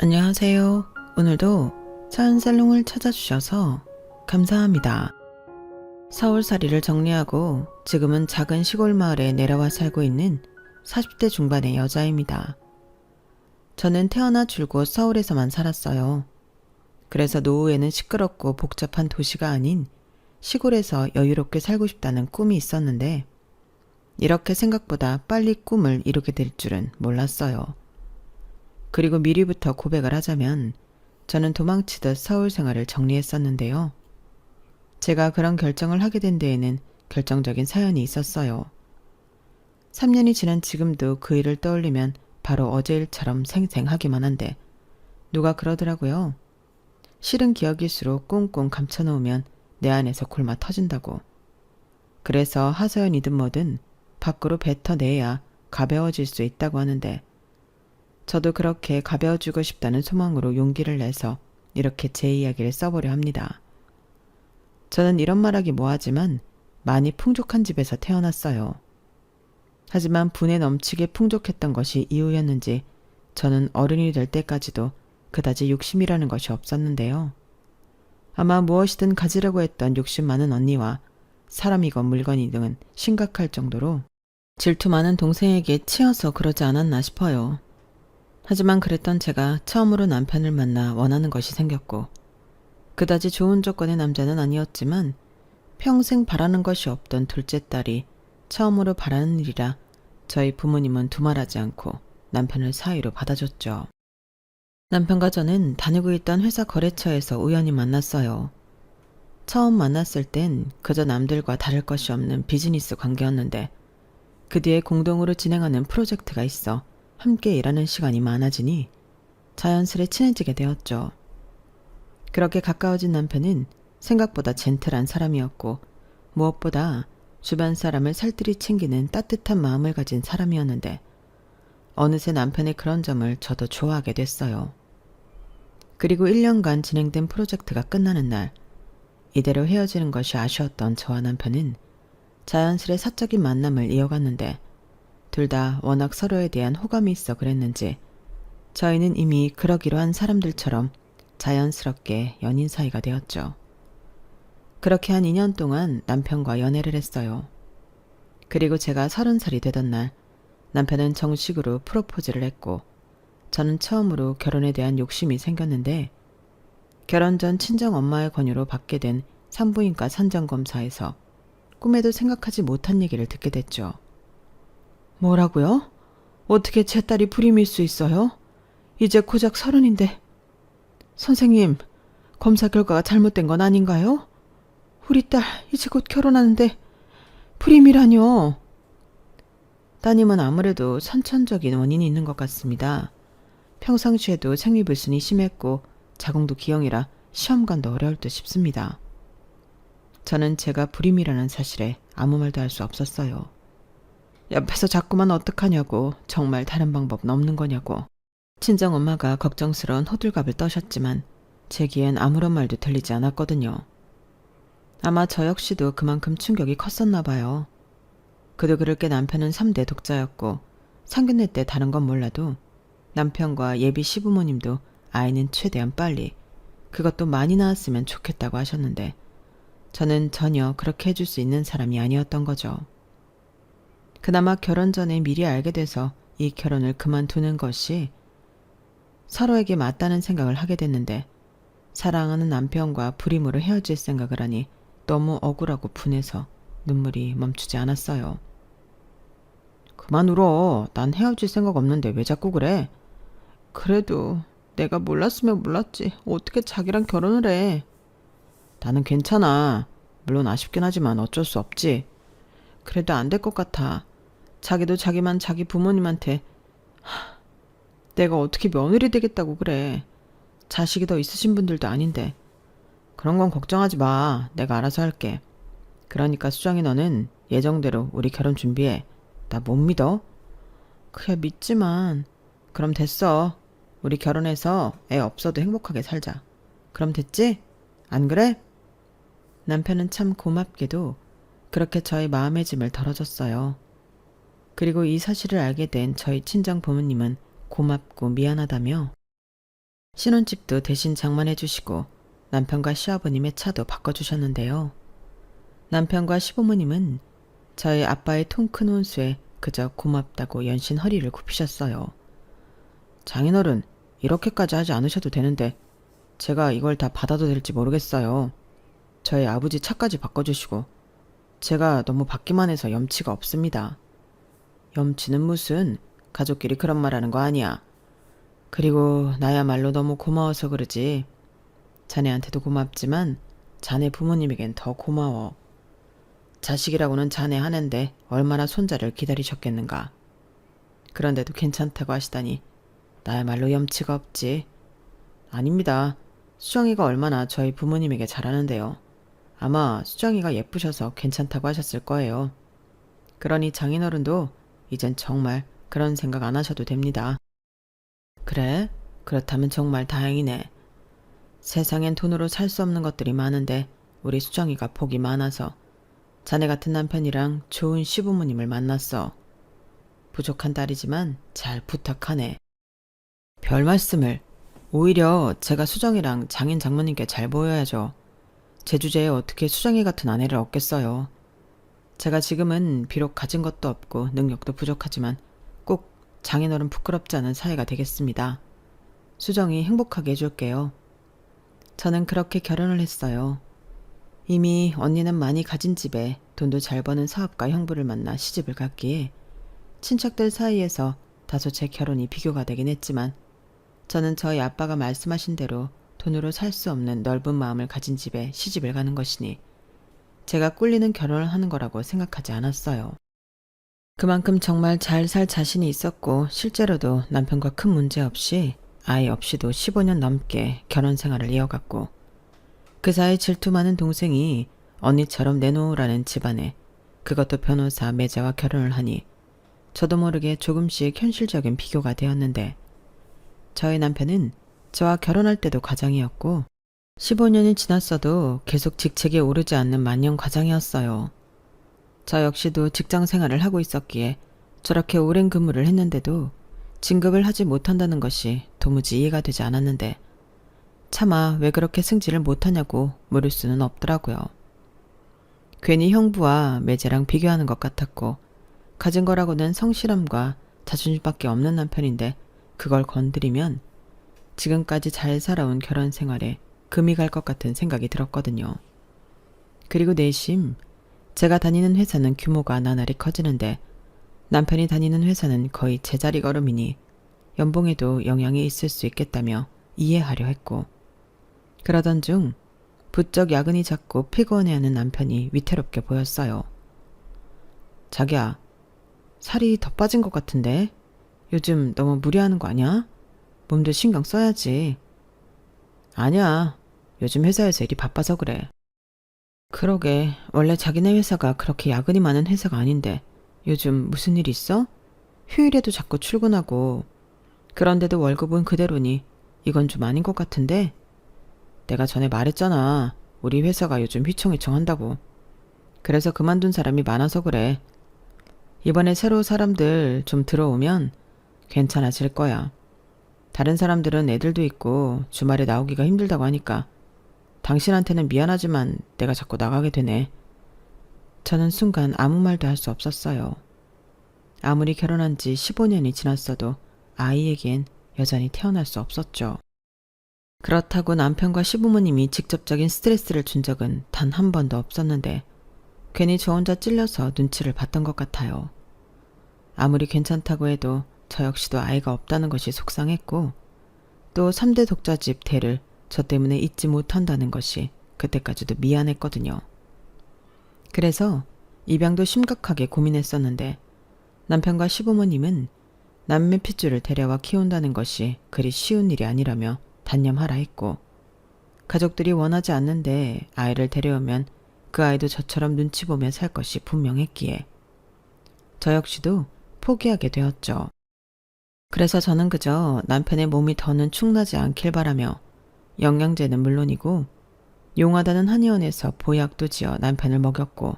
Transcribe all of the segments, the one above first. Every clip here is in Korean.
안녕하세요. 오늘도 차은살롱을 찾아주셔서 감사합니다. 서울살이를 정리하고 지금은 작은 시골 마을에 내려와 살고 있는 40대 중반의 여자입니다. 저는 태어나 줄곧 서울에서만 살았어요. 그래서 노후에는 시끄럽고 복잡한 도시가 아닌 시골에서 여유롭게 살고 싶다는 꿈이 있었는데 이렇게 생각보다 빨리 꿈을 이루게 될 줄은 몰랐어요. 그리고 미리부터 고백을 하자면 저는 도망치듯 서울 생활을 정리했었는데요. 제가 그런 결정을 하게 된 데에는 결정적인 사연이 있었어요. 3년이 지난 지금도 그 일을 떠올리면 바로 어제 일처럼 생생하기만 한데 누가 그러더라고요. 싫은 기억일수록 꽁꽁 감춰놓으면 내 안에서 골마 터진다고. 그래서 하소연이든 뭐든 밖으로 뱉어내야 가벼워질 수 있다고 하는데 저도 그렇게 가벼워지고 싶다는 소망으로 용기를 내서 이렇게 제 이야기를 써보려 합니다. 저는 이런 말하기 뭐하지만 많이 풍족한 집에서 태어났어요. 하지만 분에 넘치게 풍족했던 것이 이유였는지 저는 어른이 될 때까지도 그다지 욕심이라는 것이 없었는데요. 아마 무엇이든 가지려고 했던 욕심 많은 언니와 사람이건 물건이든 심각할 정도로 질투 많은 동생에게 치여서 그러지 않았나 싶어요. 하지만 그랬던 제가 처음으로 남편을 만나 원하는 것이 생겼고 그다지 좋은 조건의 남자는 아니었지만 평생 바라는 것이 없던 둘째 딸이 처음으로 바라는 일이라 저희 부모님은 두말하지 않고 남편을 사위로 받아줬죠. 남편과 저는 다니고 있던 회사 거래처에서 우연히 만났어요. 처음 만났을 땐 그저 남들과 다를 것이 없는 비즈니스 관계였는데 그 뒤에 공동으로 진행하는 프로젝트가 있어 함께 일하는 시간이 많아지니 자연스레 친해지게 되었죠. 그렇게 가까워진 남편은 생각보다 젠틀한 사람이었고 무엇보다 주변 사람을 살뜰히 챙기는 따뜻한 마음을 가진 사람이었는데 어느새 남편의 그런 점을 저도 좋아하게 됐어요. 그리고 1년간 진행된 프로젝트가 끝나는 날 이대로 헤어지는 것이 아쉬웠던 저와 남편은 자연스레 사적인 만남을 이어갔는데 둘 다 워낙 서로에 대한 호감이 있어 그랬는지 저희는 이미 그러기로 한 사람들처럼 자연스럽게 연인 사이가 되었죠. 그렇게 한 2년 동안 남편과 연애를 했어요. 그리고 제가 30살이 되던 날 남편은 정식으로 프로포즈를 했고 저는 처음으로 결혼에 대한 욕심이 생겼는데 결혼 전 친정 엄마의 권유로 받게 된 산부인과 선정검사에서 꿈에도 생각하지 못한 얘기를 듣게 됐죠. 뭐라고요? 어떻게 제 딸이 불임일 수 있어요? 이제 고작 30인데. 선생님, 검사 결과가 잘못된 건 아닌가요? 우리 딸 이제 곧 결혼하는데 불임이라뇨. 따님은 아무래도 선천적인 원인이 있는 것 같습니다. 평상시에도 생리불순이 심했고 자궁도 기형이라 시험관도 어려울 듯 싶습니다. 저는 제가 불임이라는 사실에 아무 말도 할 수 없었어요. 옆에서 자꾸만 어떡하냐고, 정말 다른 방법은 없는 거냐고. 친정엄마가 걱정스러운 호들갑을 떠셨지만 제기엔 아무런 말도 들리지 않았거든요. 아마 저 역시도 그만큼 충격이 컸었나 봐요. 그도 그럴 게 남편은 3대 독자였고 상견례 때 다른 건 몰라도 남편과 예비 시부모님도 아이는 최대한 빨리, 그것도 많이 낳았으면 좋겠다고 하셨는데 저는 전혀 그렇게 해줄 수 있는 사람이 아니었던 거죠. 그나마 결혼 전에 미리 알게 돼서 이 결혼을 그만두는 것이 서로에게 맞다는 생각을 하게 됐는데 사랑하는 남편과 불임으로 헤어질 생각을 하니 너무 억울하고 분해서 눈물이 멈추지 않았어요. 그만 울어. 난 헤어질 생각 없는데 왜 자꾸 그래? 그래도 내가 몰랐으면 몰랐지. 어떻게 자기랑 결혼을 해. 나는 괜찮아. 물론 아쉽긴 하지만 어쩔 수 없지. 그래도 안 될 것 같아. 자기도 자기만 자기 부모님한테 내가 어떻게 며느리 되겠다고 그래. 자식이 더 있으신 분들도 아닌데. 그런 건 걱정하지 마. 내가 알아서 할게. 그러니까 수정이 너는 예정대로 우리 결혼 준비해. 나 못 믿어? 그야 믿지만. 그럼 됐어. 우리 결혼해서 애 없어도 행복하게 살자. 그럼 됐지? 안 그래? 남편은 참 고맙게도 그렇게 저의 마음의 짐을 덜어줬어요. 그리고 이 사실을 알게 된 저희 친정 부모님은 고맙고 미안하다며 신혼집도 대신 장만해 주시고 남편과 시아버님의 차도 바꿔주셨는데요. 남편과 시부모님은 저희 아빠의 통 큰 혼수에 그저 고맙다고 연신 허리를 굽히셨어요. 장인어른, 이렇게까지 하지 않으셔도 되는데 제가 이걸 다 받아도 될지 모르겠어요. 저희 아버지 차까지 바꿔주시고 제가 너무 받기만 해서 염치가 없습니다. 염치는 무슨, 가족끼리 그런 말 하는 거 아니야. 그리고 나야말로 너무 고마워서 그러지. 자네한테도 고맙지만 자네 부모님에겐 더 고마워. 자식이라고는 자네 하는데 얼마나 손자를 기다리셨겠는가. 그런데도 괜찮다고 하시다니 나야말로 염치가 없지. 아닙니다. 수정이가 얼마나 저희 부모님에게 잘하는데요. 아마 수정이가 예쁘셔서 괜찮다고 하셨을 거예요. 그러니 장인어른도 이젠 정말 그런 생각 안 하셔도 됩니다. 그래? 그렇다면 정말 다행이네. 세상엔 돈으로 살 수 없는 것들이 많은데 우리 수정이가 복이 많아서 자네 같은 남편이랑 좋은 시부모님을 만났어. 부족한 딸이지만 잘 부탁하네. 별 말씀을. 오히려 제가 수정이랑 장인 장모님께 잘 보여야죠. 제 주제에 어떻게 수정이 같은 아내를 얻겠어요. 제가 지금은 비록 가진 것도 없고 능력도 부족하지만 꼭 장인어른 부끄럽지 않은 사이가 되겠습니다. 수정이 행복하게 해줄게요. 저는 그렇게 결혼을 했어요. 이미 언니는 많이 가진 집에 돈도 잘 버는 사업가 형부를 만나 시집을 갔기에 친척들 사이에서 다소 제 결혼이 비교가 되긴 했지만 저는 저희 아빠가 말씀하신 대로 돈으로 살 수 없는 넓은 마음을 가진 집에 시집을 가는 것이니 제가 꿀리는 결혼을 하는 거라고 생각하지 않았어요. 그만큼 정말 잘 살 자신이 있었고 실제로도 남편과 큰 문제 없이 아이 없이도 15년 넘게 결혼 생활을 이어갔고 그 사이 질투 많은 동생이 언니처럼 내놓으라는 집안에 그것도 변호사 매자와 결혼을 하니 저도 모르게 조금씩 현실적인 비교가 되었는데 저희 남편은 저와 결혼할 때도 과장이었고 15년이 지났어도 계속 직책에 오르지 않는 만년 과장이었어요. 저 역시도 직장 생활을 하고 있었기에 저렇게 오랜 근무를 했는데도 진급을 하지 못한다는 것이 도무지 이해가 되지 않았는데 차마 왜 그렇게 승진을 못하냐고 물을 수는 없더라고요. 괜히 형부와 매제랑 비교하는 것 같았고 가진 거라고는 성실함과 자존심밖에 없는 남편인데 그걸 건드리면 지금까지 잘 살아온 결혼 생활에 금이 갈 것 같은 생각이 들었거든요. 그리고 내심 제가 다니는 회사는 규모가 나날이 커지는데 남편이 다니는 회사는 거의 제자리 걸음이니 연봉에도 영향이 있을 수 있겠다며 이해하려 했고 그러던 중 부쩍 야근이 잦고 피곤해하는 남편이 위태롭게 보였어요. 자기야, 살이 더 빠진 것 같은데 요즘 너무 무리하는 거 아니야? 몸도 신경 써야지. 아니야, 요즘 회사에서 일이 바빠서 그래. 그러게, 원래 자기네 회사가 그렇게 야근이 많은 회사가 아닌데 요즘 무슨 일 있어? 휴일에도 자꾸 출근하고 그런데도 월급은 그대로니 이건 좀 아닌 것 같은데? 내가 전에 말했잖아. 우리 회사가 요즘 휘청휘청한다고. 그래서 그만둔 사람이 많아서 그래. 이번에 새로 사람들 좀 들어오면 괜찮아질 거야. 다른 사람들은 애들도 있고 주말에 나오기가 힘들다고 하니까 당신한테는 미안하지만 내가 자꾸 나가게 되네. 저는 순간 아무 말도 할 수 없었어요. 아무리 결혼한 지 15년이 지났어도 아이에겐 여전히 태어날 수 없었죠. 그렇다고 남편과 시부모님이 직접적인 스트레스를 준 적은 단 한 번도 없었는데 괜히 저 혼자 찔려서 눈치를 봤던 것 같아요. 아무리 괜찮다고 해도 저 역시도 아이가 없다는 것이 속상했고 또 3대 독자집 대를 저 때문에 잊지 못한다는 것이 그때까지도 미안했거든요. 그래서 입양도 심각하게 고민했었는데 남편과 시부모님은 남매 핏줄을 데려와 키운다는 것이 그리 쉬운 일이 아니라며 단념하라 했고 가족들이 원하지 않는데 아이를 데려오면 그 아이도 저처럼 눈치 보며 살 것이 분명했기에 저 역시도 포기하게 되었죠. 그래서 저는 그저 남편의 몸이 더는 축나지 않길 바라며 영양제는 물론이고 용하다는 한의원에서 보약도 지어 남편을 먹였고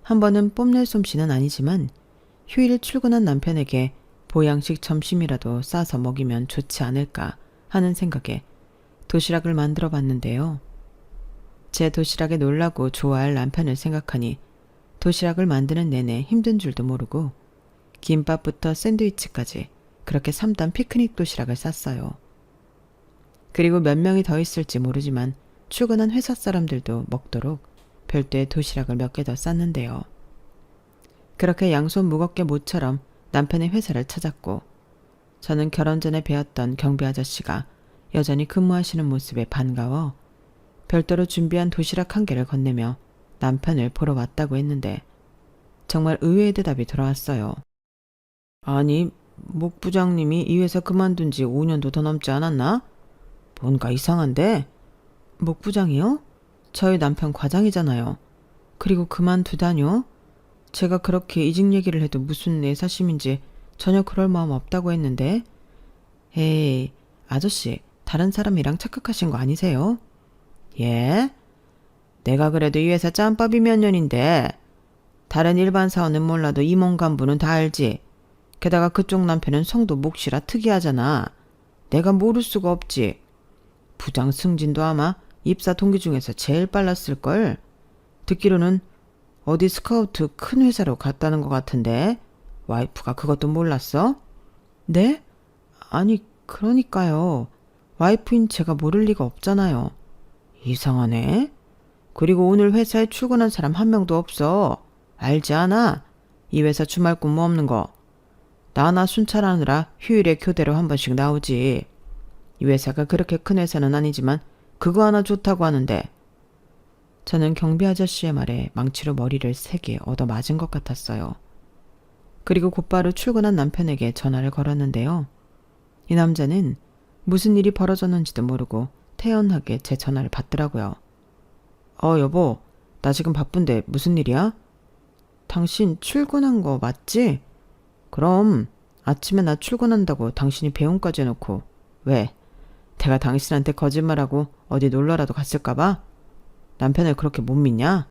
한 번은 뽐낼 솜씨는 아니지만 휴일 출근한 남편에게 보양식 점심이라도 싸서 먹이면 좋지 않을까 하는 생각에 도시락을 만들어 봤는데요. 제 도시락에 놀라고 좋아할 남편을 생각하니 도시락을 만드는 내내 힘든 줄도 모르고 김밥부터 샌드위치까지 그렇게 3단 피크닉 도시락을 쌌어요. 그리고 몇 명이 더 있을지 모르지만 출근한 회사 사람들도 먹도록 별도의 도시락을 몇 개 더 쌌는데요. 그렇게 양손 무겁게 모처럼 남편의 회사를 찾았고 저는 결혼 전에 배웠던 경비 아저씨가 여전히 근무하시는 모습에 반가워 별도로 준비한 도시락 한 개를 건네며 남편을 보러 왔다고 했는데 정말 의외의 대답이 돌아왔어요. 아니, 목 부장님이 이 회사 그만둔 지 5년도 더 넘지 않았나? 뭔가 이상한데? 목 부장이요? 저희 남편 과장이잖아요. 그리고 그만두다뇨? 제가 그렇게 이직 얘기를 해도 무슨 애사심인지 전혀 그럴 마음 없다고 했는데. 에이, 아저씨, 다른 사람이랑 착각하신 거 아니세요? 예? 내가 그래도 이 회사 짬밥이 몇 년인데 다른 일반 사원은 몰라도 임원 간부는 다 알지. 게다가 그쪽 남편은 성도 몫이라 특이하잖아. 내가 모를 수가 없지. 부장 승진도 아마 입사 동기 중에서 제일 빨랐을걸. 듣기로는 어디 스카우트 큰 회사로 갔다는 것 같은데 와이프가 그것도 몰랐어? 네? 아니 그러니까요. 와이프인 제가 모를 리가 없잖아요. 이상하네. 그리고 오늘 회사에 출근한 사람 한 명도 없어. 알지 않아? 이 회사 주말 근무 없는 거. 나나 순찰하느라 휴일에 교대로 한 번씩 나오지. 이 회사가 그렇게 큰 회사는 아니지만 그거 하나 좋다고 하는데. 저는 경비 아저씨의 말에 망치로 머리를 3개 얻어맞은 것 같았어요. 그리고 곧바로 출근한 남편에게 전화를 걸었는데요. 이 남자는 무슨 일이 벌어졌는지도 모르고 태연하게 제 전화를 받더라고요. 여보, 나 지금 바쁜데 무슨 일이야? 당신 출근한 거 맞지? 그럼 아침에 나 출근한다고 당신이 배웅까지 해놓고 왜? 내가 당신한테 거짓말하고 어디 놀러라도 갔을까봐? 남편을 그렇게 못 믿냐?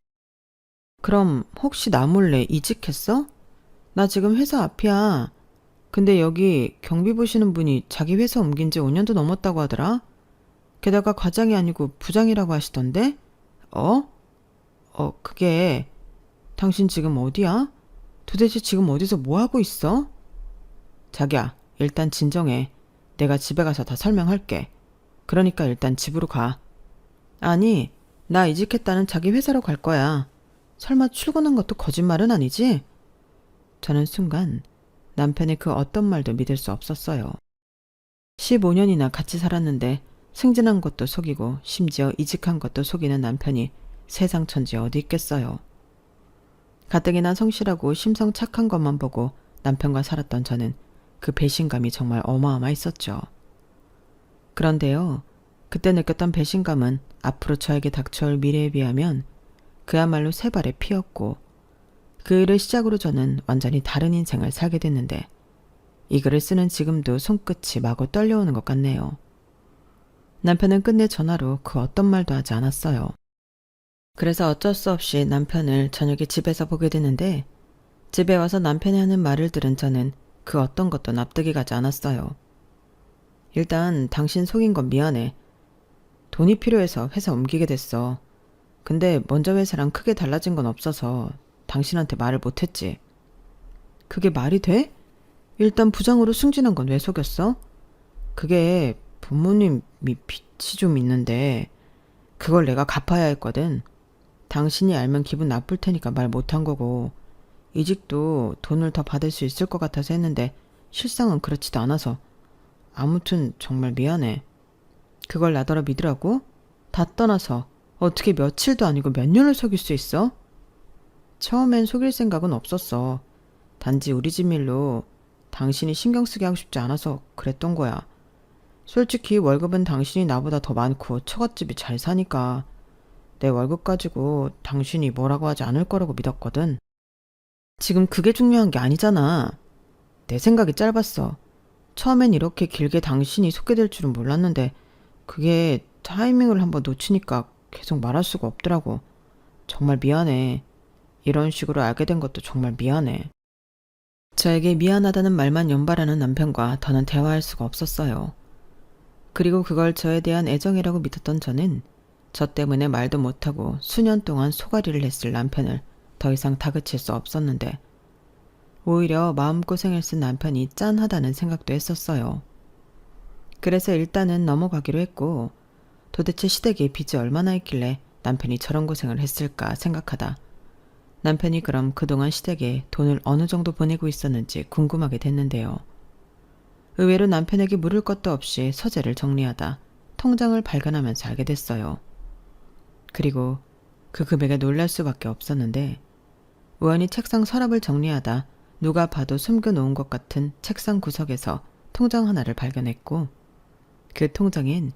그럼 혹시 나 몰래 이직했어? 나 지금 회사 앞이야. 근데 여기 경비 보시는 분이 자기 회사 옮긴 지 5년도 넘었다고 하더라. 게다가 과장이 아니고 부장이라고 하시던데? 그게 당신 지금 어디야? 도대체 지금 어디서 뭐 하고 있어? 자기야, 일단 진정해. 내가 집에 가서 다 설명할게. 그러니까 일단 집으로 가. 아니, 나 이직했다는 자기 회사로 갈 거야. 설마 출근한 것도 거짓말은 아니지? 저는 순간 남편의 그 어떤 말도 믿을 수 없었어요. 15년이나 같이 살았는데 승진한 것도 속이고 심지어 이직한 것도 속이는 남편이 세상 천지 어디 있겠어요. 가뜩이나 성실하고 심성 착한 것만 보고 남편과 살았던 저는 그 배신감이 정말 어마어마했었죠. 그런데요, 그때 느꼈던 배신감은 앞으로 저에게 닥쳐올 미래에 비하면 그야말로 새 발의 피였고 그 일을 시작으로 저는 완전히 다른 인생을 살게 됐는데 이 글을 쓰는 지금도 손끝이 마구 떨려오는 것 같네요. 남편은 끝내 전화로 그 어떤 말도 하지 않았어요. 그래서 어쩔 수 없이 남편을 저녁에 집에서 보게 되는데 집에 와서 남편이 하는 말을 들은 저는 그 어떤 것도 납득이 가지 않았어요. 일단 당신 속인 건 미안해. 돈이 필요해서 회사 옮기게 됐어. 근데 먼저 회사랑 크게 달라진 건 없어서 당신한테 말을 못했지. 그게 말이 돼? 일단 부장으로 승진한 건 왜 속였어? 그게 부모님이 빚이 좀 있는데 그걸 내가 갚아야 했거든. 당신이 알면 기분 나쁠 테니까 말 못한 거고 이직도 돈을 더 받을 수 있을 것 같아서 했는데 실상은 그렇지도 않아서 아무튼 정말 미안해. 그걸 나더러 믿으라고? 다 떠나서 어떻게 며칠도 아니고 몇 년을 속일 수 있어? 처음엔 속일 생각은 없었어. 단지 우리 집 일로 당신이 신경 쓰게 하고 싶지 않아서 그랬던 거야. 솔직히 월급은 당신이 나보다 더 많고 처갓집이 잘 사니까 내 월급 가지고 당신이 뭐라고 하지 않을 거라고 믿었거든. 지금 그게 중요한 게 아니잖아. 내 생각이 짧았어. 처음엔 이렇게 길게 당신이 소개될 줄은 몰랐는데 그게 타이밍을 한번 놓치니까 계속 말할 수가 없더라고. 정말 미안해. 이런 식으로 알게 된 것도 정말 미안해. 저에게 미안하다는 말만 연발하는 남편과 더는 대화할 수가 없었어요. 그리고 그걸 저에 대한 애정이라고 믿었던 저는 저 때문에 말도 못하고 수년 동안 소가리를 했을 남편을 더 이상 다그칠 수 없었는데 오히려 마음고생을 쓴 남편이 짠하다는 생각도 했었어요. 그래서 일단은 넘어가기로 했고 도대체 시댁에 빚이 얼마나 있길래 남편이 저런 고생을 했을까 생각하다 남편이 그럼 그동안 시댁에 돈을 어느 정도 보내고 있었는지 궁금하게 됐는데요. 의외로 남편에게 물을 것도 없이 서재를 정리하다 통장을 발견하면서 알게 됐어요. 그리고 그 금액에 놀랄 수밖에 없었는데 우연히 책상 서랍을 정리하다 누가 봐도 숨겨놓은 것 같은 책상 구석에서 통장 하나를 발견했고 그 통장엔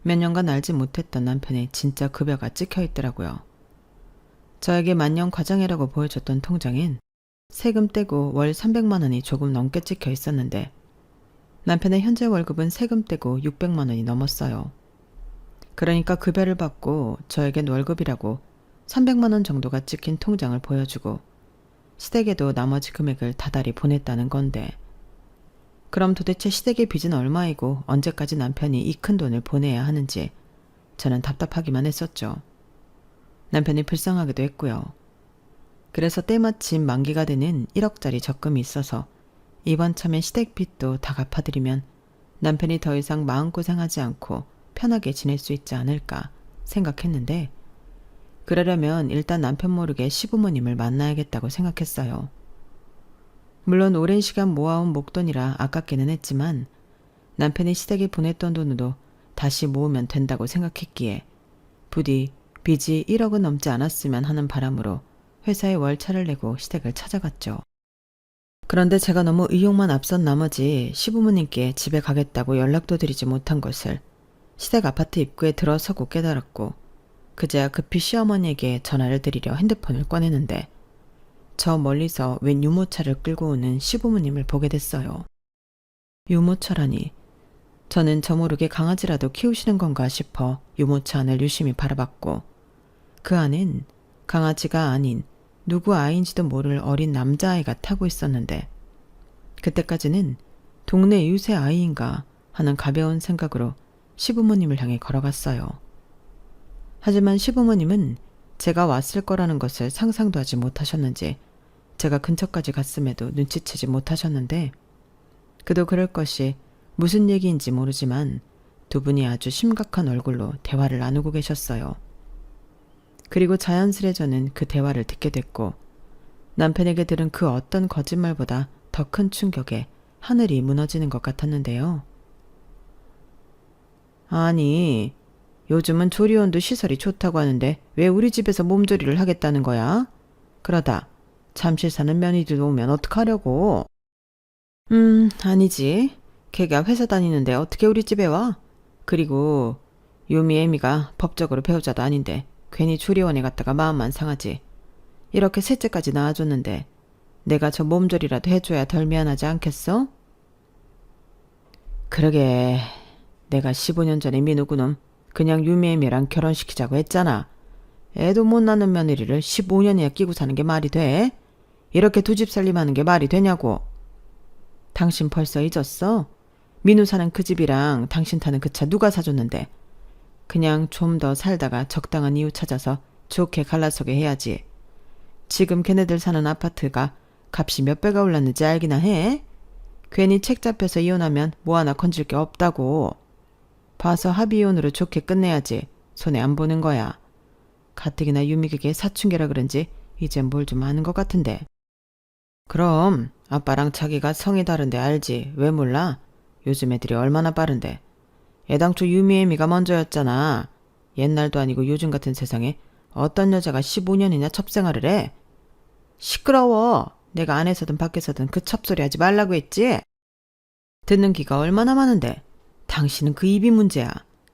몇 년간 알지 못했던 남편의 진짜 급여가 찍혀 있더라고요. 저에게 만년 과장이라고 보여줬던 통장엔 세금 떼고 월 300만 원이 조금 넘게 찍혀 있었는데 남편의 현재 월급은 세금 떼고 600만 원이 넘었어요. 그러니까 급여를 받고 저에겐 월급이라고 300만 원 정도가 찍힌 통장을 보여주고 시댁에도 나머지 금액을 다달이 보냈다는 건데 그럼 도대체 시댁의 빚은 얼마이고 언제까지 남편이 이 큰 돈을 보내야 하는지 저는 답답하기만 했었죠. 남편이 불쌍하기도 했고요. 그래서 때마침 만기가 되는 1억짜리 적금이 있어서 이번 참에 시댁 빚도 다 갚아드리면 남편이 더 이상 마음고생하지 않고 편하게 지낼 수 있지 않을까 생각했는데 그러려면 일단 남편 모르게 시부모님을 만나야겠다고 생각했어요. 물론 오랜 시간 모아온 목돈이라 아깝기는 했지만 남편이 시댁에 보냈던 돈으로 다시 모으면 된다고 생각했기에 부디 빚이 1억은 넘지 않았으면 하는 바람으로 회사에 월차를 내고 시댁을 찾아갔죠. 그런데 제가 너무 의욕만 앞선 나머지 시부모님께 집에 가겠다고 연락도 드리지 못한 것을 시댁 아파트 입구에 들어서고 깨달았고 그제야 급히 시어머니에게 전화를 드리려 핸드폰을 꺼내는데 저 멀리서 웬 유모차를 끌고 오는 시부모님을 보게 됐어요. 유모차라니 저는 저 모르게 강아지라도 키우시는 건가 싶어 유모차 안을 유심히 바라봤고 그 안엔 강아지가 아닌 누구 아이인지도 모를 어린 남자아이가 타고 있었는데 그때까지는 동네 유세 아이인가 하는 가벼운 생각으로 시부모님을 향해 걸어갔어요. 하지만 시부모님은 제가 왔을 거라는 것을 상상도 하지 못하셨는지 제가 근처까지 갔음에도 눈치채지 못하셨는데 그도 그럴 것이 무슨 얘기인지 모르지만 두 분이 아주 심각한 얼굴로 대화를 나누고 계셨어요. 그리고 자연스레 저는 그 대화를 듣게 됐고 남편에게 들은 그 어떤 거짓말보다 더 큰 충격에 하늘이 무너지는 것 같았는데요. 아니, 요즘은 조리원도 시설이 좋다고 하는데 왜 우리 집에서 몸조리를 하겠다는 거야? 그러다 잠실 사는 며느리들 오면 어떡하려고? 아니지. 걔가 회사 다니는데 어떻게 우리 집에 와? 그리고 유미 애미가 법적으로 배우자도 아닌데 괜히 조리원에 갔다가 마음만 상하지. 이렇게 셋째까지 낳아줬는데 내가 저 몸조리라도 해줘야 덜 미안하지 않겠어? 그러게 내가 15년 전에 민우 그놈 그냥 유미 애미랑 결혼시키자고 했잖아. 애도 못 낳는 며느리를 15년이나 끼고 사는 게 말이 돼? 이렇게 두 집 살림하는 게 말이 되냐고. 당신 벌써 잊었어? 민우 사는 그 집이랑 당신 타는 그 차 누가 사줬는데. 그냥 좀 더 살다가 적당한 이유 찾아서 좋게 갈라서게 해야지. 지금 걔네들 사는 아파트가 값이 몇 배가 올랐는지 알기나 해? 괜히 책 잡혀서 이혼하면 뭐 하나 건질 게 없다고. 봐서 합의이혼으로 좋게 끝내야지. 손해 안 보는 거야. 가뜩이나 유미에게 사춘기라 그런지 이젠 뭘 좀 아는 것 같은데. 그럼 아빠랑 자기가 성이 다른데 알지. 왜 몰라? 요즘 애들이 얼마나 빠른데. 애당초 유미 애미가 먼저였잖아. 옛날도 아니고 요즘 같은 세상에 어떤 여자가 15년이나 첩생활을 해. 시끄러워. 내가 안에서든 밖에서든 그 첩소리 하지 말라고 했지. 듣는 귀가 얼마나 많은데. 당신은 그 입이 문제야.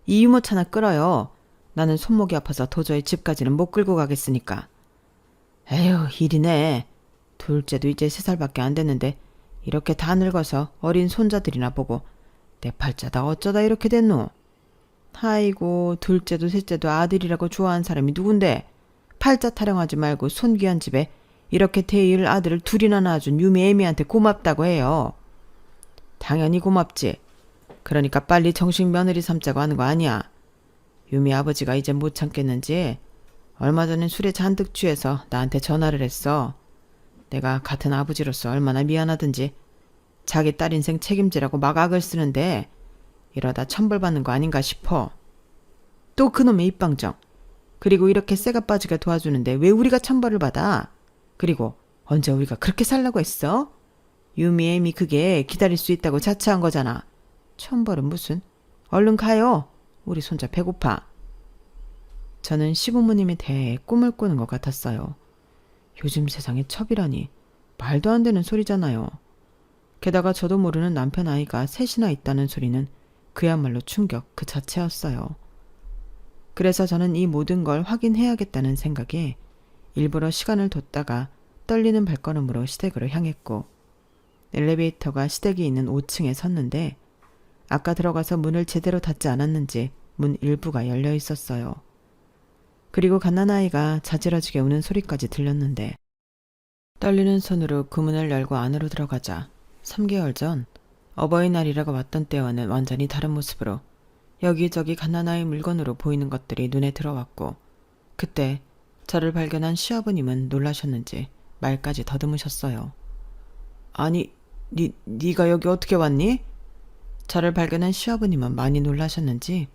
이 유모차나 끌어요. 나는 손목이 아파서 도저히 집까지는 못 끌고 가겠으니까. 에휴, 일이네. 둘째도 이제 3살밖에 안 됐는데 이렇게 다 늙어서 어린 손자들이나 보고 내 팔자다 어쩌다 이렇게 됐노. 아이고, 둘째도 셋째도 아들이라고 좋아하는 사람이 누군데. 팔자 타령하지 말고 손귀한 집에 이렇게 대일 아들을 둘이나 낳아준 유미 애미한테 고맙다고 해요. 당연히 고맙지. 그러니까 빨리 정식 며느리 삼자고 하는 거 아니야. 유미 아버지가 이제 못 참겠는지 얼마 전엔 술에 잔뜩 취해서 나한테 전화를 했어. 내가 같은 아버지로서 얼마나 미안하든지 자기 딸 인생 책임지라고 막 악을 쓰는데 이러다 천벌받는 거 아닌가 싶어. 또 그놈의 입방정. 그리고 이렇게 쇠가 빠지게 도와주는데 왜 우리가 천벌을 받아? 그리고 언제 우리가 그렇게 살라고 했어? 유미 애미 그게 기다릴 수 있다고 자처한 거잖아. 천벌은 무슨? 얼른 가요. 우리 손자 배고파. 저는 시부모님에 대해 꿈을 꾸는 것 같았어요. 요즘 세상에 첩이라니 말도 안 되는 소리잖아요. 게다가 저도 모르는 남편 아이가 셋이나 있다는 소리는 그야말로 충격 그 자체였어요. 그래서 저는 이 모든 걸 확인해야겠다는 생각에 일부러 시간을 뒀다가 떨리는 발걸음으로 시댁으로 향했고 엘리베이터가 시댁이 있는 5층에 섰는데 아까 들어가서 문을 제대로 닫지 않았는지 문 일부가 열려 있었어요. 그리고 갓난아이가 자지러지게 우는 소리까지 들렸는데 떨리는 손으로 그 문을 열고 안으로 들어가자 3개월 전 어버이날이라고 왔던 때와는 완전히 다른 모습으로 여기저기 갓난아이 물건으로 보이는 것들이 눈에 들어왔고 그때 저를 발견한 시아버님은 놀라셨는지 말까지 더듬으셨어요. 아니, 네가 여기 어떻게 왔니? 저를 발견한 시아버님은 많이 놀라셨는지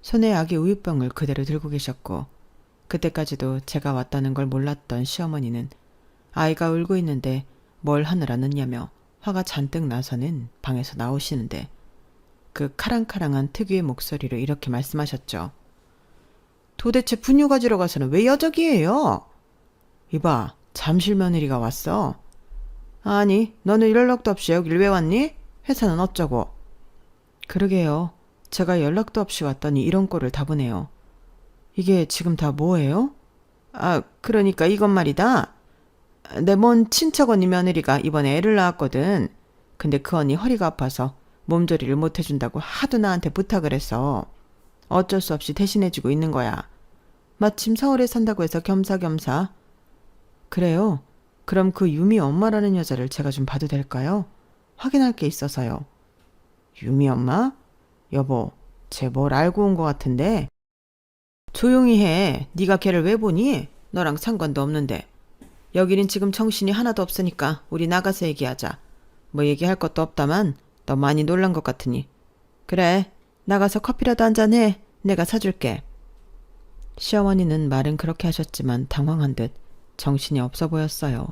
손에 아기 우유병을 그대로 들고 계셨고 그때까지도 제가 왔다는 걸 몰랐던 시어머니는 아이가 울고 있는데 뭘 하느라 늦냐며 화가 잔뜩 나서는 방에서 나오시는데 그 카랑카랑한 특유의 목소리로 이렇게 말씀하셨죠. 도대체 분유 가지러 가서는 왜 여적이에요? 이봐, 잠실 며느리가 왔어. 아니, 너는 연락도 없이 여길 왜 왔니? 회사는 어쩌고? 그러게요. 제가 연락도 없이 왔더니 이런 꼴을 다 보네요. 이게 지금 다 뭐예요? 아, 그러니까 이건 말이다. 내 먼 친척 언니 며느리가 이번에 애를 낳았거든. 근데 그 언니 허리가 아파서 몸조리를 못 해준다고 하도 나한테 부탁을 해서 어쩔 수 없이 대신해주고 있는 거야. 마침 서울에 산다고 해서 겸사겸사. 그래요? 그럼 그 유미 엄마라는 여자를 제가 좀 봐도 될까요? 확인할 게 있어서요. 유미 엄마? 여보, 쟤 뭘 알고 온 것 같은데? 조용히 해. 네가 걔를 왜 보니? 너랑 상관도 없는데. 여기는 지금 정신이 하나도 없으니까 우리 나가서 얘기하자. 뭐 얘기할 것도 없다만 너 많이 놀란 것 같으니. 그래, 나가서 커피라도 한잔해. 내가 사줄게. 시어머니는 말은 그렇게 하셨지만 당황한 듯 정신이 없어 보였어요.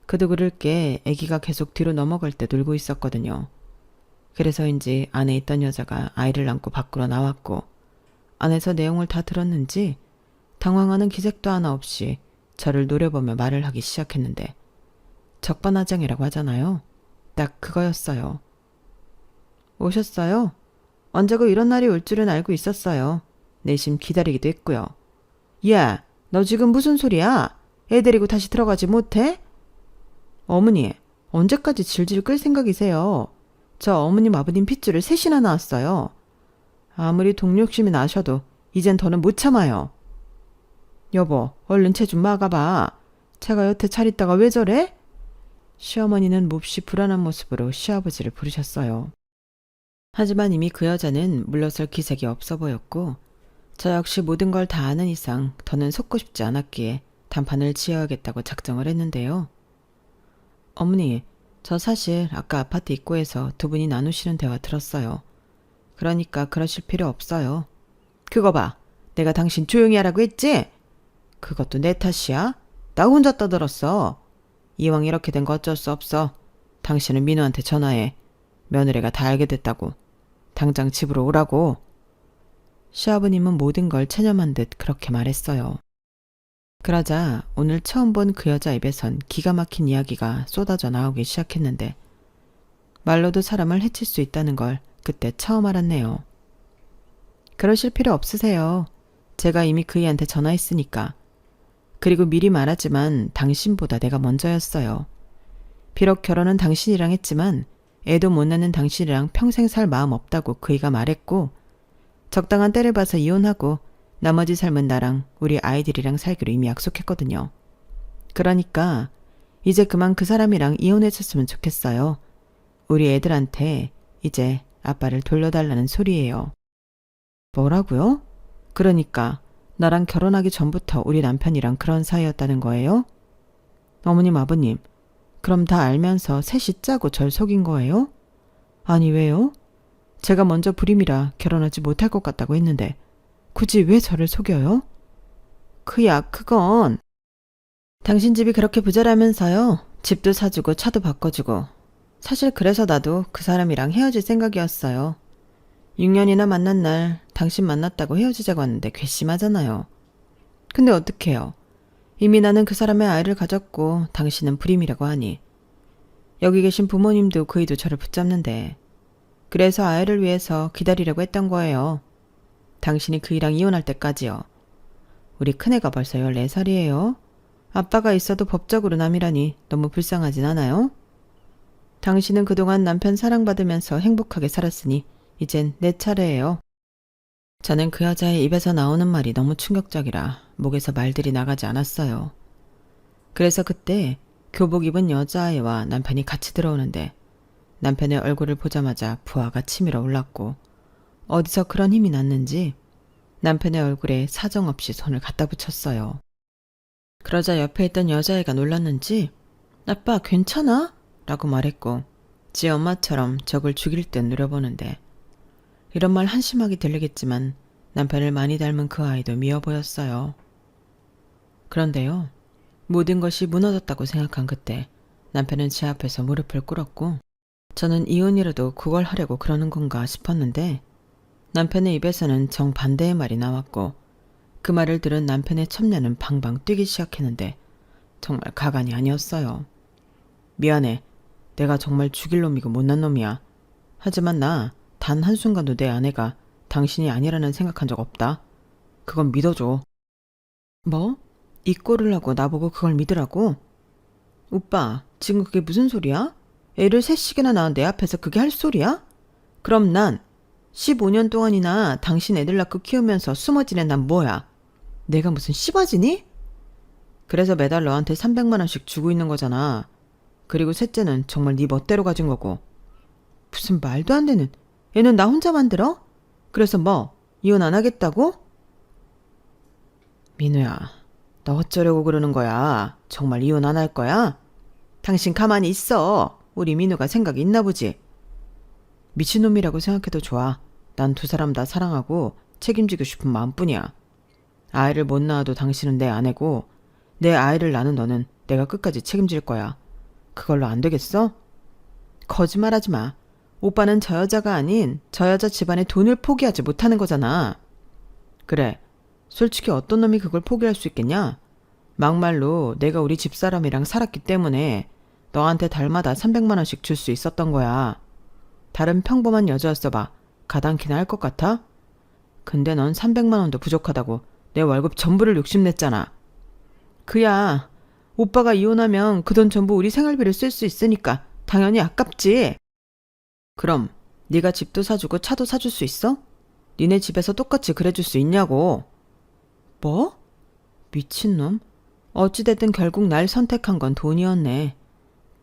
그도 그럴 게 아기가 계속 뒤로 넘어갈 때 놀고 있었거든요. 그래서인지 안에 있던 여자가 아이를 안고 밖으로 나왔고 안에서 내용을 다 들었는지 당황하는 기색도 하나 없이 저를 노려보며 말을 하기 시작했는데 적반하장이라고 하잖아요. 딱 그거였어요. 오셨어요? 언제고 이런 날이 올 줄은 알고 있었어요. 내심 기다리기도 했고요. 야, 너 지금 무슨 소리야? 애 데리고 다시 들어가지 못해? 어머니, 언제까지 질질 끌 생각이세요? 저 어머님 아버님 핏줄을 셋이나 낳았어요. 아무리 동료욕심이 나셔도 이젠 더는 못 참아요. 여보, 얼른 쟤 좀 막아봐. 제가 여태 잘 있다가 왜 저래? 시어머니는 몹시 불안한 모습으로 시아버지를 부르셨어요. 하지만 이미 그 여자는 물러설 기색이 없어 보였고 저 역시 모든 걸 다 아는 이상 더는 속고 싶지 않았기에 단판을 지어야겠다고 작정을 했는데요. 어머니, 저 사실 아까 아파트 입구에서 두 분이 나누시는 대화 들었어요. 그러니까 그러실 필요 없어요. 그거 봐. 내가 당신 조용히 하라고 했지? 그것도 내 탓이야? 나 혼자 떠들었어. 이왕 이렇게 된 거 어쩔 수 없어. 당신은 민우한테 전화해. 며느리가 다 알게 됐다고. 당장 집으로 오라고. 시아버님은 모든 걸 체념한 듯 그렇게 말했어요. 그러자 오늘 처음 본 그 여자 입에선 기가 막힌 이야기가 쏟아져 나오기 시작했는데 말로도 사람을 해칠 수 있다는 걸 그때 처음 알았네요. 그러실 필요 없으세요. 제가 이미 그이한테 전화했으니까. 그리고 미리 말하지만 당신보다 내가 먼저였어요. 비록 결혼은 당신이랑 했지만 애도 못 낳는 당신이랑 평생 살 마음 없다고 그이가 말했고 적당한 때를 봐서 이혼하고 나머지 삶은 나랑 우리 아이들이랑 살기로 이미 약속했거든요. 그러니까 이제 그만 그 사람이랑 이혼했었으면 좋겠어요. 우리 애들한테 이제 아빠를 돌려달라는 소리예요. 뭐라고요? 그러니까 나랑 결혼하기 전부터 우리 남편이랑 그런 사이였다는 거예요? 어머님, 아버님, 그럼 다 알면서 셋이 짜고 절 속인 거예요? 아니, 왜요? 제가 먼저 불임이라 결혼하지 못할 것 같다고 했는데 굳이 왜 저를 속여요? 그건 당신 집이 그렇게 부자라면서요. 집도 사주고 차도 바꿔주고. 사실 그래서 나도 그 사람이랑 헤어질 생각이었어요. 6년이나 만난 날 당신 만났다고 헤어지자고 하는데 괘씸하잖아요. 근데 어떡해요. 이미 나는 그 사람의 아이를 가졌고 당신은 불임이라고 하니. 여기 계신 부모님도 그이도 저를 붙잡는데. 그래서 아이를 위해서 기다리려고 했던 거예요. 당신이 그이랑 이혼할 때까지요. 우리 큰애가 벌써 14살이에요. 아빠가 있어도 법적으로 남이라니 너무 불쌍하진 않아요? 당신은 그동안 남편 사랑받으면서 행복하게 살았으니 이젠 내 차례예요. 저는 그 여자의 입에서 나오는 말이 너무 충격적이라 목에서 말들이 나가지 않았어요. 그래서 그때 교복 입은 여자아이와 남편이 같이 들어오는데 남편의 얼굴을 보자마자 부하가 치밀어 올랐고 어디서 그런 힘이 났는지 남편의 얼굴에 사정없이 손을 갖다 붙였어요. 그러자 옆에 있던 여자애가 놀랐는지 아빠 괜찮아? 라고 말했고 지 엄마처럼 적을 죽일 듯 노려보는데 이런 말 한심하게 들리겠지만 남편을 많이 닮은 그 아이도 미워 보였어요. 그런데요. 모든 것이 무너졌다고 생각한 그때 남편은 제 앞에서 무릎을 꿇었고 저는 이혼이라도 그걸 하려고 그러는 건가 싶었는데 남편의 입에서는 정반대의 말이 나왔고 그 말을 들은 남편의 첩녀는 방방 뛰기 시작했는데 정말 가관이 아니었어요. 미안해. 내가 정말 죽일 놈이고 못난 놈이야. 하지만 나 단 한순간도 내 아내가 당신이 아니라는 생각한 적 없다. 그건 믿어줘. 뭐? 이 꼴을 하고 나보고 그걸 믿으라고? 오빠, 지금 그게 무슨 소리야? 애를 셋씩이나 낳은 내 앞에서 그게 할 소리야? 그럼 난 15년 동안이나 당신 애들 낳고 키우면서 숨어 지낸 난 뭐야? 내가 무슨 씨바지니? 그래서 매달 너한테 300만 원씩 주고 있는 거잖아. 그리고 셋째는 정말 네 멋대로 가진 거고. 무슨 말도 안 되는. 애는 나 혼자 만들어? 그래서 뭐 이혼 안 하겠다고? 민우야, 너 어쩌려고 그러는 거야? 정말 이혼 안 할 거야? 당신 가만히 있어. 우리 민우가 생각이 있나 보지. 미친놈이라고 생각해도 좋아. 난 두 사람 다 사랑하고 책임지고 싶은 마음뿐이야. 아이를 못 낳아도 당신은 내 아내고 내 아이를 낳는 너는 내가 끝까지 책임질 거야. 그걸로 안 되겠어? 거짓말하지 마. 오빠는 저 여자가 아닌 저 여자 집안의 돈을 포기하지 못하는 거잖아. 그래. 솔직히 어떤 놈이 그걸 포기할 수 있겠냐? 막말로 내가 우리 집사람이랑 살았기 때문에 너한테 달마다 300만 원씩 줄 수 있었던 거야. 다른 평범한 여자였어 봐. 가당키나 할 것 같아? 근데 넌 300만 원도 부족하다고 내 월급 전부를 욕심냈잖아. 그야 오빠가 이혼하면 그 돈 전부 우리 생활비를 쓸 수 있으니까 당연히 아깝지. 그럼 네가 집도 사주고 차도 사줄 수 있어? 니네 집에서 똑같이 그래줄 수 있냐고. 뭐? 미친놈? 어찌됐든 결국 날 선택한 건 돈이었네.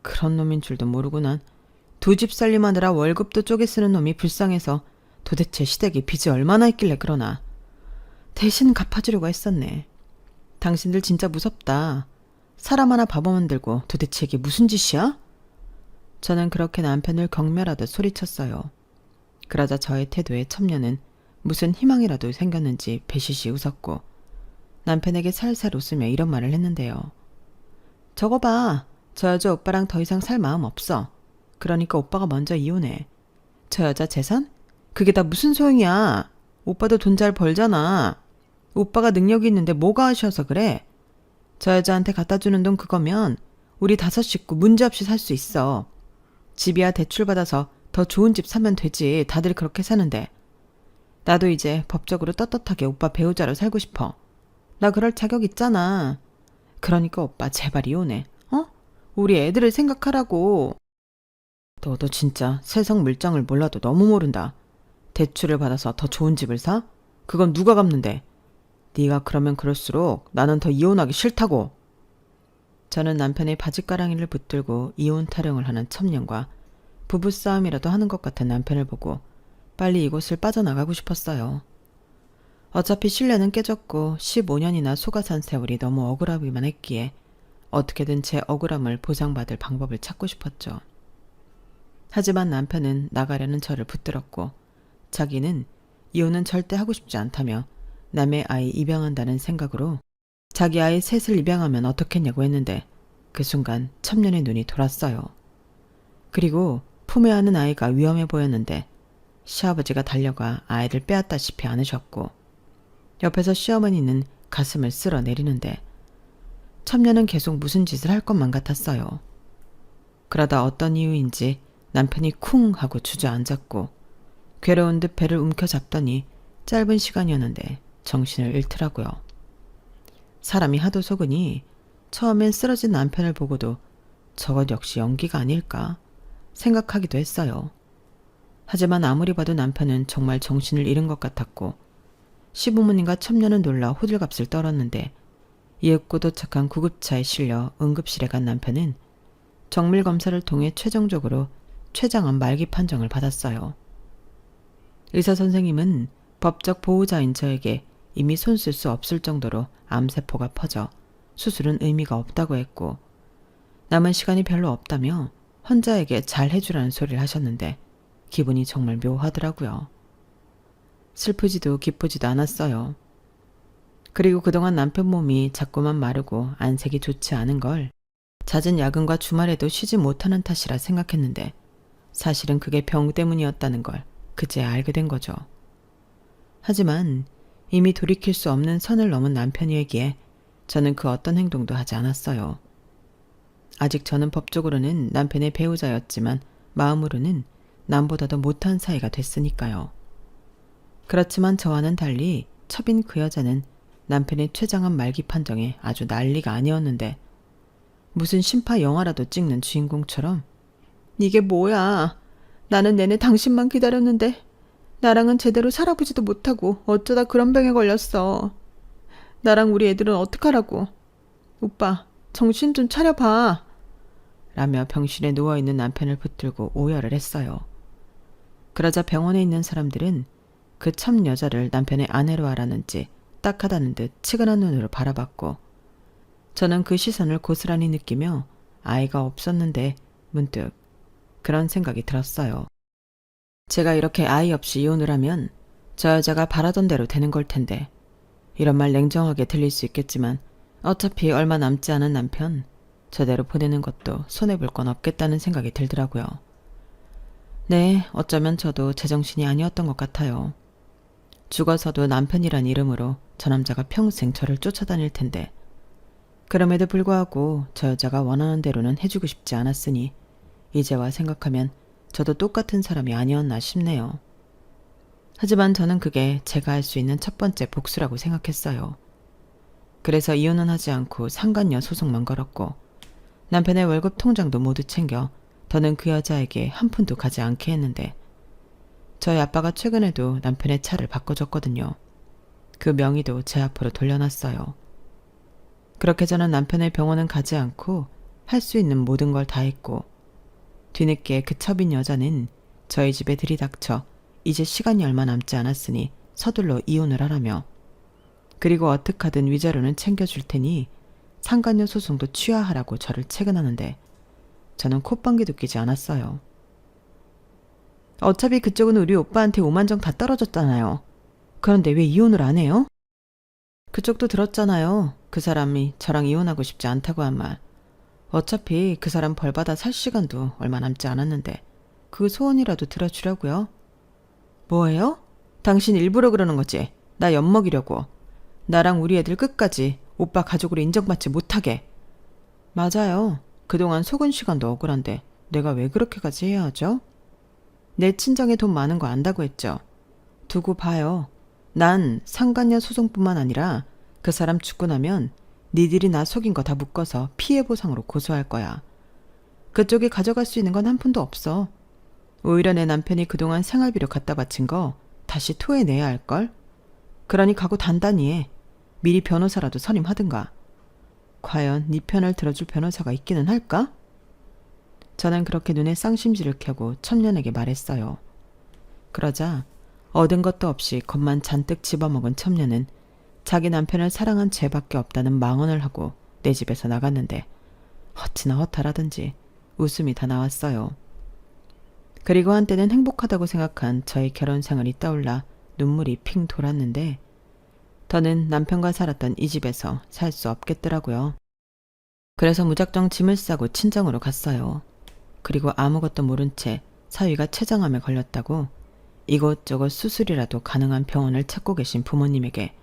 그런 놈인 줄도 모르고 난 두 집 살림하느라 월급도 쪼개 쓰는 놈이 불쌍해서 도대체 시댁에 빚이 얼마나 있길래 그러나. 대신 갚아주려고 했었네. 당신들 진짜 무섭다. 사람 하나 바보 만들고 도대체 이게 무슨 짓이야? 저는 그렇게 남편을 경멸하듯 소리쳤어요. 그러자 저의 태도에 첩녀는 무슨 희망이라도 생겼는지 배시시 웃었고 남편에게 살살 웃으며 이런 말을 했는데요. 저거 봐. 저 여자 오빠랑 더 이상 살 마음 없어. 그러니까 오빠가 먼저 이혼해. 저 여자 재산? 그게 다 무슨 소용이야. 오빠도 돈 잘 벌잖아. 오빠가 능력이 있는데 뭐가 아쉬워서 그래. 저 여자한테 갖다 주는 돈 그거면 우리 5 식구 문제없이 살 수 있어. 집이야 대출받아서 더 좋은 집 사면 되지. 다들 그렇게 사는데. 나도 이제 법적으로 떳떳하게 오빠 배우자로 살고 싶어. 나 그럴 자격 있잖아. 그러니까 오빠 제발 이혼해. 어? 우리 애들을 생각하라고. 너도 진짜 세상 물정을 몰라도 너무 모른다. 대출을 받아서 더 좋은 집을 사? 그건 누가 갚는데? 네가 그러면 그럴수록 나는 더 이혼하기 싫다고. 저는 남편의 바짓가랑이를 붙들고 이혼 타령을 하는 첩년과 부부싸움이라도 하는 것 같은 남편을 보고 빨리 이곳을 빠져나가고 싶었어요. 어차피 신뢰는 깨졌고 15년이나 속아 산 세월이 너무 억울하기만 했기에 어떻게든 제 억울함을 보상받을 방법을 찾고 싶었죠. 하지만 남편은 나가려는 저를 붙들었고 자기는 이혼은 절대 하고 싶지 않다며 남의 아이 입양한다는 생각으로 자기 아이 셋을 입양하면 어떻겠냐고 했는데 그 순간 첩년의 눈이 돌았어요. 그리고 품에 안은 아이가 위험해 보였는데 시아버지가 달려가 아이를 빼앗다시피 안으셨고 옆에서 시어머니는 가슴을 쓸어내리는데 첩년은 계속 무슨 짓을 할 것만 같았어요. 그러다 어떤 이유인지 남편이 쿵 하고 주저앉았고 괴로운 듯 배를 움켜잡더니 짧은 시간이었는데 정신을 잃더라고요. 사람이 하도 속으니 처음엔 쓰러진 남편을 보고도 저것 역시 연기가 아닐까 생각하기도 했어요. 하지만 아무리 봐도 남편은 정말 정신을 잃은 것 같았고 시부모님과 첩년은 놀라 호들갑을 떨었는데 이윽고 도착한 구급차에 실려 응급실에 간 남편은 정밀검사를 통해 최종적으로 췌장암 말기 판정을 받았어요. 의사 선생님은 법적 보호자인 저에게 이미 손 쓸 수 없을 정도로 암세포가 퍼져 수술은 의미가 없다고 했고 남은 시간이 별로 없다며 환자에게 잘 해주라는 소리를 하셨는데 기분이 정말 묘하더라고요. 슬프지도 기쁘지도 않았어요. 그리고 그동안 남편 몸이 자꾸만 마르고 안색이 좋지 않은 걸 잦은 야근과 주말에도 쉬지 못하는 탓이라 생각했는데 사실은 그게 병 때문이었다는 걸 그제야 알게 된 거죠. 하지만 이미 돌이킬 수 없는 선을 넘은 남편이기에 저는 그 어떤 행동도 하지 않았어요. 아직 저는 법적으로는 남편의 배우자였지만 마음으로는 남보다도 못한 사이가 됐으니까요. 그렇지만 저와는 달리 첩인 그 여자는 남편의 췌장암 말기 판정에 아주 난리가 아니었는데 무슨 심파 영화라도 찍는 주인공처럼 이게 뭐야. 나는 내내 당신만 기다렸는데 나랑은 제대로 살아보지도 못하고 어쩌다 그런 병에 걸렸어. 나랑 우리 애들은 어떡하라고. 오빠 정신 좀 차려봐. 라며 병실에 누워있는 남편을 붙들고 오열을 했어요. 그러자 병원에 있는 사람들은 그 참 여자를 남편의 아내로 알았는지 딱하다는 듯 치근한 눈으로 바라봤고 저는 그 시선을 고스란히 느끼며 아이가 없었는데 문득 그런 생각이 들었어요. 제가 이렇게 아이 없이 이혼을 하면 저 여자가 바라던 대로 되는 걸 텐데 이런 말 냉정하게 들릴 수 있겠지만 어차피 얼마 남지 않은 남편 저대로 보내는 것도 손해볼 건 없겠다는 생각이 들더라고요. 네, 어쩌면 저도 제정신이 아니었던 것 같아요. 죽어서도 남편이란 이름으로 저 남자가 평생 저를 쫓아다닐 텐데 그럼에도 불구하고 저 여자가 원하는 대로는 해주고 싶지 않았으니 이제와 생각하면 저도 똑같은 사람이 아니었나 싶네요. 하지만 저는 그게 제가 할 수 있는 첫 번째 복수라고 생각했어요. 그래서 이혼은 하지 않고 상간녀 소송만 걸었고 남편의 월급 통장도 모두 챙겨 더는 그 여자에게 한 푼도 가지 않게 했는데 저희 아빠가 최근에도 남편의 차를 바꿔줬거든요. 그 명의도 제 앞으로 돌려놨어요. 그렇게 저는 남편의 병원은 가지 않고 할 수 있는 모든 걸 다 했고 뒤늦게 그 첩인 여자는 저희 집에 들이닥쳐 이제 시간이 얼마 남지 않았으니 서둘러 이혼을 하라며 그리고 어떡하든 위자료는 챙겨줄 테니 상간녀 소송도 취하하라고 저를 채근하는데 저는 콧방귀도 끼지 않았어요. 어차피 그쪽은 우리 오빠한테 5만 정 다 떨어졌잖아요. 그런데 왜 이혼을 안 해요? 그쪽도 들었잖아요. 그 사람이 저랑 이혼하고 싶지 않다고 한 말. 어차피 그 사람 벌받아 살 시간도 얼마 남지 않았는데 그 소원이라도 들어주려고요. 뭐예요? 당신 일부러 그러는 거지? 나 엿먹이려고. 나랑 우리 애들 끝까지 오빠 가족으로 인정받지 못하게. 맞아요. 그동안 속은 시간도 억울한데 내가 왜 그렇게까지 해야 하죠? 내 친정에 돈 많은 거 안다고 했죠. 두고 봐요. 난 상간녀 소송뿐만 아니라 그 사람 죽고 나면 니들이 나 속인 거 다 묶어서 피해 보상으로 고소할 거야. 그쪽이 가져갈 수 있는 건 한 푼도 없어. 오히려 내 남편이 그동안 생활비로 갖다 바친 거 다시 토해내야 할걸? 그러니 각오 단단히 해. 미리 변호사라도 선임하든가. 과연 네 편을 들어줄 변호사가 있기는 할까? 저는 그렇게 눈에 쌍심지를 켜고 첨년에게 말했어요. 그러자 얻은 것도 없이 겁만 잔뜩 집어먹은 첨년은 자기 남편을 사랑한 죄밖에 없다는 망언을 하고 내 집에서 나갔는데 어찌나 허탈하던지 웃음이 다 나왔어요. 그리고 한때는 행복하다고 생각한 저의 결혼 생활이 떠올라 눈물이 핑 돌았는데 더는 남편과 살았던 이 집에서 살 수 없겠더라고요. 그래서 무작정 짐을 싸고 친정으로 갔어요. 그리고 아무것도 모른 채 사위가 췌장암에 걸렸다고 이곳저곳 수술이라도 가능한 병원을 찾고 계신 부모님에게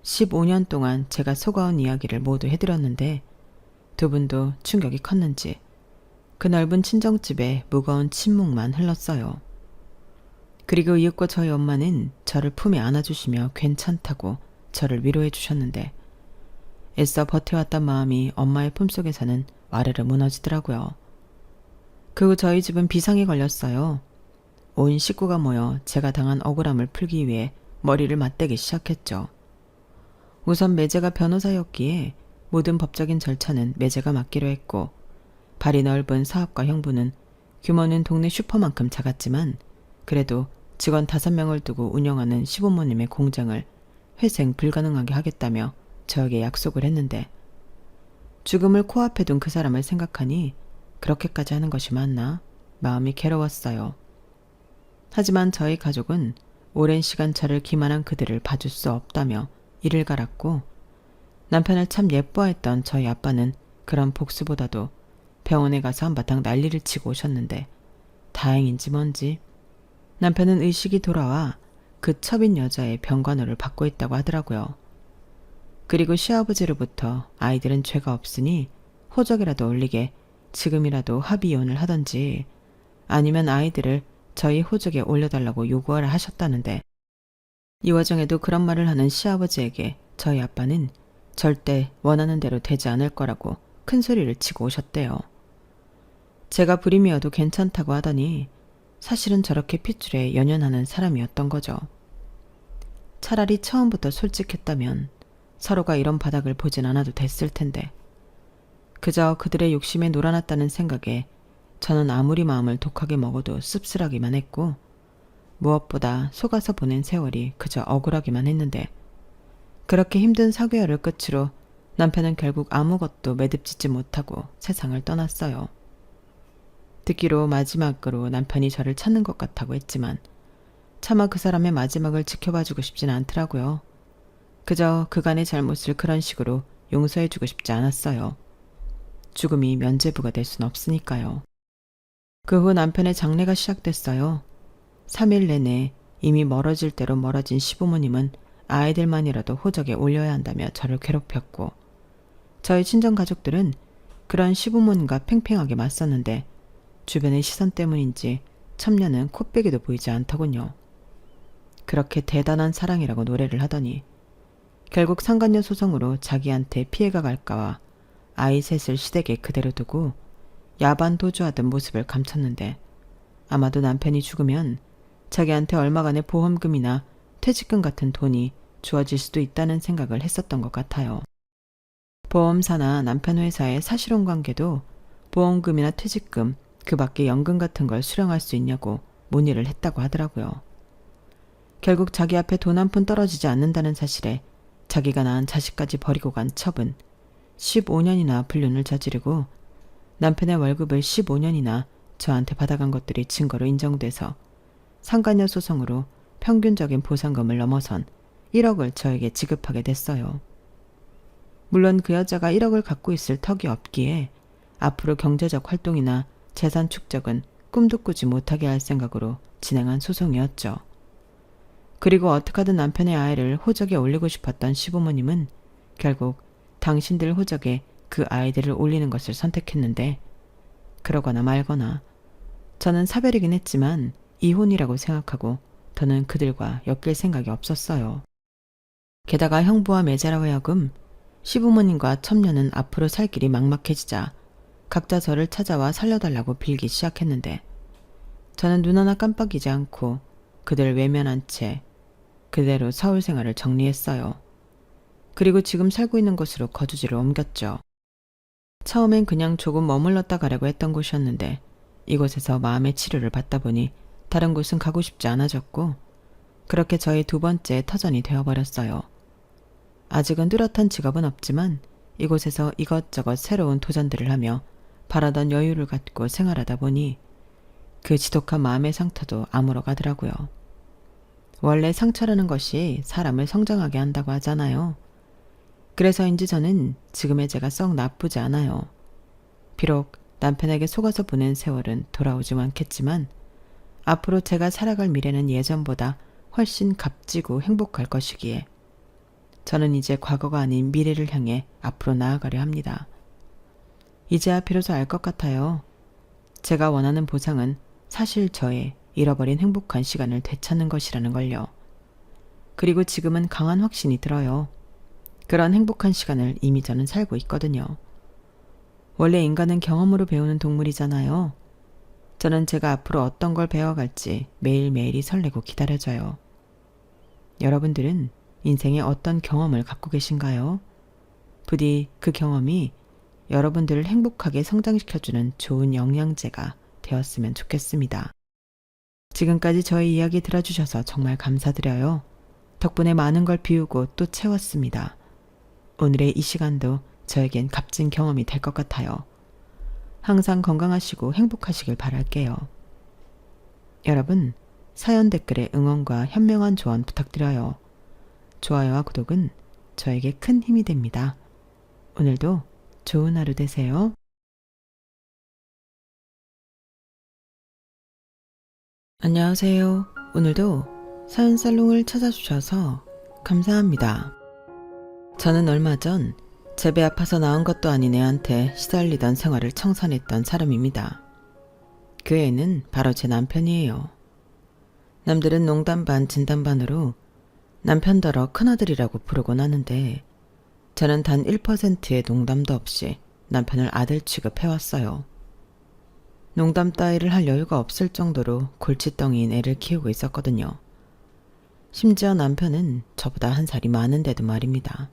15년 동안 제가 속아온 이야기를 모두 해드렸는데 두 분도 충격이 컸는지 그 넓은 친정집에 무거운 침묵만 흘렀어요. 그리고 이윽고 저희 엄마는 저를 품에 안아주시며 괜찮다고 저를 위로해 주셨는데 애써 버텨왔던 마음이 엄마의 품속에서는 와르르 무너지더라고요. 그 후 저희 집은 비상이 걸렸어요. 온 식구가 모여 제가 당한 억울함을 풀기 위해 머리를 맞대기 시작했죠. 우선 매제가 변호사였기에 모든 법적인 절차는 매제가 맡기로 했고 발이 넓은 사업가 형부는 규모는 동네 슈퍼만큼 작았지만 그래도 직원 5명을 두고 운영하는 시부모님의 공장을 회생 불가능하게 하겠다며 저에게 약속을 했는데 죽음을 코앞에 둔 그 사람을 생각하니 그렇게까지 하는 것이 맞나? 마음이 괴로웠어요. 하지만 저희 가족은 오랜 시간 저를 기만한 그들을 봐줄 수 없다며 이를 갈았고 남편을 참 예뻐했던 저희 아빠는 그런 복수보다도 병원에 가서 한바탕 난리를 치고 오셨는데 다행인지 뭔지 남편은 의식이 돌아와 그 첩인 여자의 병간호를 받고 있다고 하더라고요. 그리고 시아버지로부터 아이들은 죄가 없으니 호적이라도 올리게 지금이라도 합의이혼을 하던지 아니면 아이들을 저희 호적에 올려달라고 요구하라 하셨다는데 이 와중에도 그런 말을 하는 시아버지에게 저희 아빠는 절대 원하는 대로 되지 않을 거라고 큰 소리를 치고 오셨대요. 제가 불임이어도 괜찮다고 하더니 사실은 저렇게 핏줄에 연연하는 사람이었던 거죠. 차라리 처음부터 솔직했다면 서로가 이런 바닥을 보진 않아도 됐을 텐데 그저 그들의 욕심에 놀아났다는 생각에 저는 아무리 마음을 독하게 먹어도 씁쓸하기만 했고 무엇보다 속아서 보낸 세월이 그저 억울하기만 했는데 그렇게 힘든 사개월을 끝으로 남편은 결국 아무것도 매듭짓지 못하고 세상을 떠났어요. 듣기로 마지막으로 남편이 저를 찾는 것 같다고 했지만 차마 그 사람의 마지막을 지켜봐주고 싶진 않더라고요. 그저 그간의 잘못을 그런 식으로 용서해주고 싶지 않았어요. 죽음이 면죄부가 될 순 없으니까요. 그 후 남편의 장례가 시작됐어요. 3일 내내 이미 멀어질 대로 멀어진 시부모님은 아이들만이라도 호적에 올려야 한다며 저를 괴롭혔고 저희 친정가족들은 그런 시부모님과 팽팽하게 맞섰는데 주변의 시선 때문인지 첨녀는 코빼기도 보이지 않더군요. 그렇게 대단한 사랑이라고 노래를 하더니 결국 상간녀 소송으로 자기한테 피해가 갈까와 아이 셋을 시댁에 그대로 두고 야반 도주하던 모습을 감췄는데 아마도 남편이 죽으면 자기한테 얼마간의 보험금이나 퇴직금 같은 돈이 주어질 수도 있다는 생각을 했었던 것 같아요. 보험사나 남편 회사의 사실혼 관계도 보험금이나 퇴직금, 그 밖에 연금 같은 걸 수령할 수 있냐고 문의를 했다고 하더라고요. 결국 자기 앞에 돈 한 푼 떨어지지 않는다는 사실에 자기가 낳은 자식까지 버리고 간 첩은 15년이나 불륜을 저지르고 남편의 월급을 15년이나 저한테 받아간 것들이 증거로 인정돼서 상간녀 소송으로 평균적인 보상금을 넘어선 1억을 저에게 지급하게 됐어요. 물론 그 여자가 1억을 갖고 있을 턱이 없기에 앞으로 경제적 활동이나 재산 축적은 꿈도 꾸지 못하게 할 생각으로 진행한 소송이었죠. 그리고 어떻게든 남편의 아이를 호적에 올리고 싶었던 시부모님은 결국 당신들 호적에 그 아이들을 올리는 것을 선택했는데 그러거나 말거나 저는 사별이긴 했지만 이혼이라고 생각하고 더는 그들과 엮일 생각이 없었어요. 게다가 형부와 매제라고 하여금 시부모님과 첨녀는 앞으로 살 길이 막막해지자 각자 저를 찾아와 살려달라고 빌기 시작했는데 저는 눈 하나 깜빡이지 않고 그들을 외면한 채 그대로 서울 생활을 정리했어요. 그리고 지금 살고 있는 곳으로 거주지를 옮겼죠. 처음엔 그냥 조금 머물렀다 가려고 했던 곳이었는데 이곳에서 마음의 치료를 받다 보니 다른 곳은 가고 싶지 않아졌고 그렇게 저희 두 번째 터전이 되어버렸어요. 아직은 뚜렷한 직업은 없지만 이곳에서 이것저것 새로운 도전들을 하며 바라던 여유를 갖고 생활하다 보니 그 지독한 마음의 상처도 아물어 가더라고요. 원래 상처라는 것이 사람을 성장하게 한다고 하잖아요. 그래서인지 저는 지금의 제가 썩 나쁘지 않아요. 비록 남편에게 속아서 보낸 세월은 돌아오지 않겠지만 앞으로 제가 살아갈 미래는 예전보다 훨씬 값지고 행복할 것이기에 저는 이제 과거가 아닌 미래를 향해 앞으로 나아가려 합니다. 이제야 비로소 알 것 같아요. 제가 원하는 보상은 사실 저의 잃어버린 행복한 시간을 되찾는 것이라는 걸요. 그리고 지금은 강한 확신이 들어요. 그런 행복한 시간을 이미 저는 살고 있거든요. 원래 인간은 경험으로 배우는 동물이잖아요. 저는 제가 앞으로 어떤 걸 배워갈지 매일매일이 설레고 기다려져요. 여러분들은 인생에 어떤 경험을 갖고 계신가요? 부디 그 경험이 여러분들을 행복하게 성장시켜주는 좋은 영양제가 되었으면 좋겠습니다. 지금까지 저희 이야기 들어주셔서 정말 감사드려요. 덕분에 많은 걸 비우고 또 채웠습니다. 오늘의 이 시간도 저에겐 값진 경험이 될 것 같아요. 항상 건강하시고 행복하시길 바랄게요. 여러분, 사연 댓글에 응원과 현명한 조언 부탁드려요. 좋아요와 구독은 저에게 큰 힘이 됩니다. 오늘도 좋은 하루 되세요. 안녕하세요. 오늘도 사연 살롱을 찾아주셔서 감사합니다. 저는 얼마 전 제 배 아파서 나온 것도 아닌 애한테 시달리던 생활을 청산했던 사람입니다. 그 애는 바로 제 남편이에요. 남들은 농담 반 진담 반으로 남편더러 큰아들이라고 부르곤 하는데 저는 단 1%의 농담도 없이 남편을 아들 취급해왔어요. 농담 따위를 할 여유가 없을 정도로 골칫덩이인 애를 키우고 있었거든요. 심지어 남편은 저보다 한 살이 많은데도 말입니다.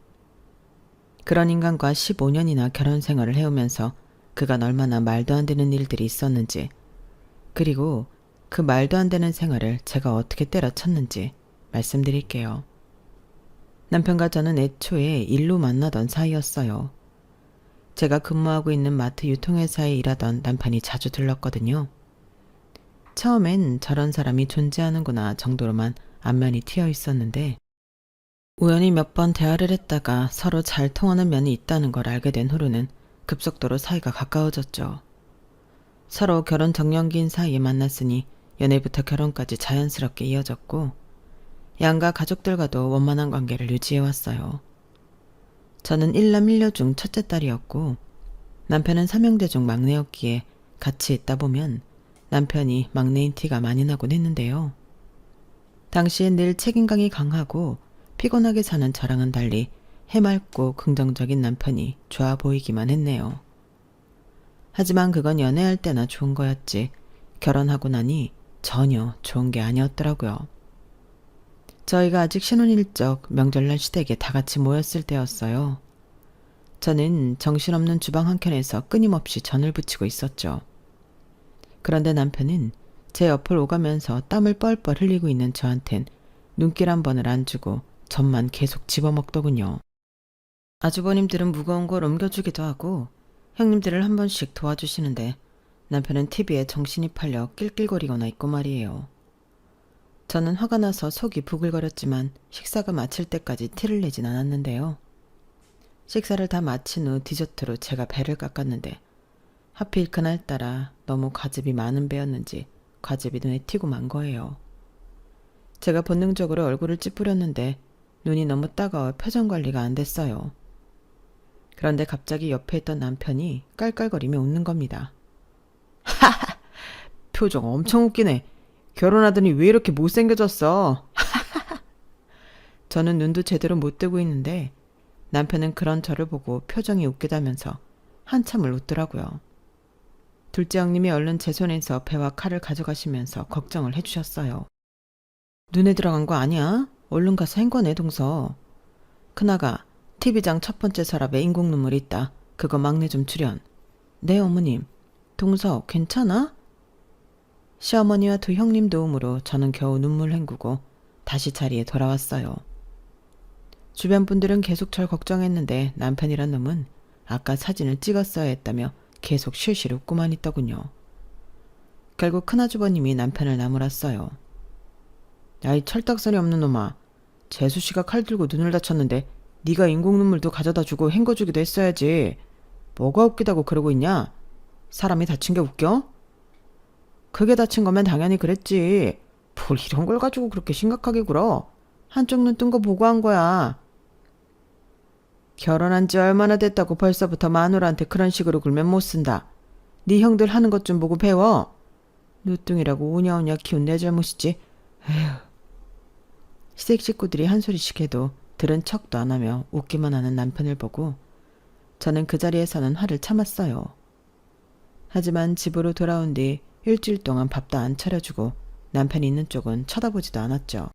그런 인간과 15년이나 결혼 생활을 해오면서 그간 얼마나 말도 안 되는 일들이 있었는지, 그리고 그 말도 안 되는 생활을 제가 어떻게 때려쳤는지 말씀드릴게요. 남편과 저는 애초에 일로 만나던 사이였어요. 제가 근무하고 있는 마트 유통회사에 일하던 남편이 자주 들렀거든요. 처음엔 저런 사람이 존재하는구나 정도로만 안면이 튀어 있었는데 우연히 몇 번 대화를 했다가 서로 잘 통하는 면이 있다는 걸 알게 된 후로는 급속도로 사이가 가까워졌죠. 서로 결혼 정년기인 사이에 만났으니 연애부터 결혼까지 자연스럽게 이어졌고 양가 가족들과도 원만한 관계를 유지해왔어요. 저는 1남 1녀 중 첫째 딸이었고 남편은 3형제 중 막내였기에 같이 있다 보면 남편이 막내인 티가 많이 나곤 했는데요. 당시엔 늘 책임감이 강하고 피곤하게 사는 저랑은 달리 해맑고 긍정적인 남편이 좋아 보이기만 했네요. 하지만 그건 연애할 때나 좋은 거였지 결혼하고 나니 전혀 좋은 게 아니었더라고요. 저희가 아직 신혼일적 명절날 시댁에 다 같이 모였을 때였어요. 저는 정신없는 주방 한켠에서 끊임없이 전을 부치고 있었죠. 그런데 남편은 제 옆을 오가면서 땀을 뻘뻘 흘리고 있는 저한텐 눈길 한 번을 안 주고 전만 계속 집어먹더군요. 아주버님들은 무거운 걸 옮겨주기도 하고 형님들을 한 번씩 도와주시는데 남편은 TV에 정신이 팔려 낄낄거리거나 있고 말이에요. 저는 화가 나서 속이 부글거렸지만 식사가 마칠 때까지 티를 내진 않았는데요. 식사를 다 마친 후 디저트로 제가 배를 깎았는데 하필 그날따라 너무 과즙이 많은 배였는지 과즙이 눈에 튀고 만 거예요. 제가 본능적으로 얼굴을 찌푸렸는데 눈이 너무 따가워 표정 관리가 안 됐어요. 그런데 갑자기 옆에 있던 남편이 깔깔거리며 웃는 겁니다. 하하! 표정 엄청 웃기네. 결혼하더니 왜 이렇게 못생겨졌어? 저는 눈도 제대로 못 뜨고 있는데 남편은 그런 저를 보고 표정이 웃기다면서 한참을 웃더라고요. 둘째 형님이 얼른 제 손에서 배와 칼을 가져가시면서 걱정을 해주셨어요. 눈에 들어간 거 아니야? 얼른 가서 헹궈내 동서. 큰아가 TV장 첫 번째 서랍에 인공 눈물이 있다. 그거 막내 좀 출연. 네 어머님. 동서 괜찮아? 시어머니와 두 형님 도움으로 저는 겨우 눈물 헹구고 다시 자리에 돌아왔어요. 주변 분들은 계속 절 걱정했는데 남편이란 놈은 아까 사진을 찍었어야 했다며 계속 실실 웃고만 있더군요. 결국 큰아주버님이 남편을 나무랐어요. 야이 철딱선이 없는 놈아. 재수씨가 칼 들고 눈을 다쳤는데 네가 인공눈물도 가져다 주고 헹궈주기도 했어야지. 뭐가 웃기다고 그러고 있냐? 사람이 다친 게 웃겨? 그게 다친 거면 당연히 그랬지. 뭘 이런 걸 가지고 그렇게 심각하게 굴어. 한쪽 눈 뜬 거 보고 한 거야. 결혼한 지 얼마나 됐다고 벌써부터 마누라한테 그런 식으로 굴면 못 쓴다. 네 형들 하는 것 좀 보고 배워. 누뚱이라고 우냐우냐 키운 내 잘못이지. 에휴. 시댁 식구들이 한 소리씩 해도 들은 척도 안 하며 웃기만 하는 남편을 보고 저는 그 자리에서는 화를 참았어요. 하지만 집으로 돌아온 뒤 일주일 동안 밥도 안 차려주고 남편이 있는 쪽은 쳐다보지도 않았죠.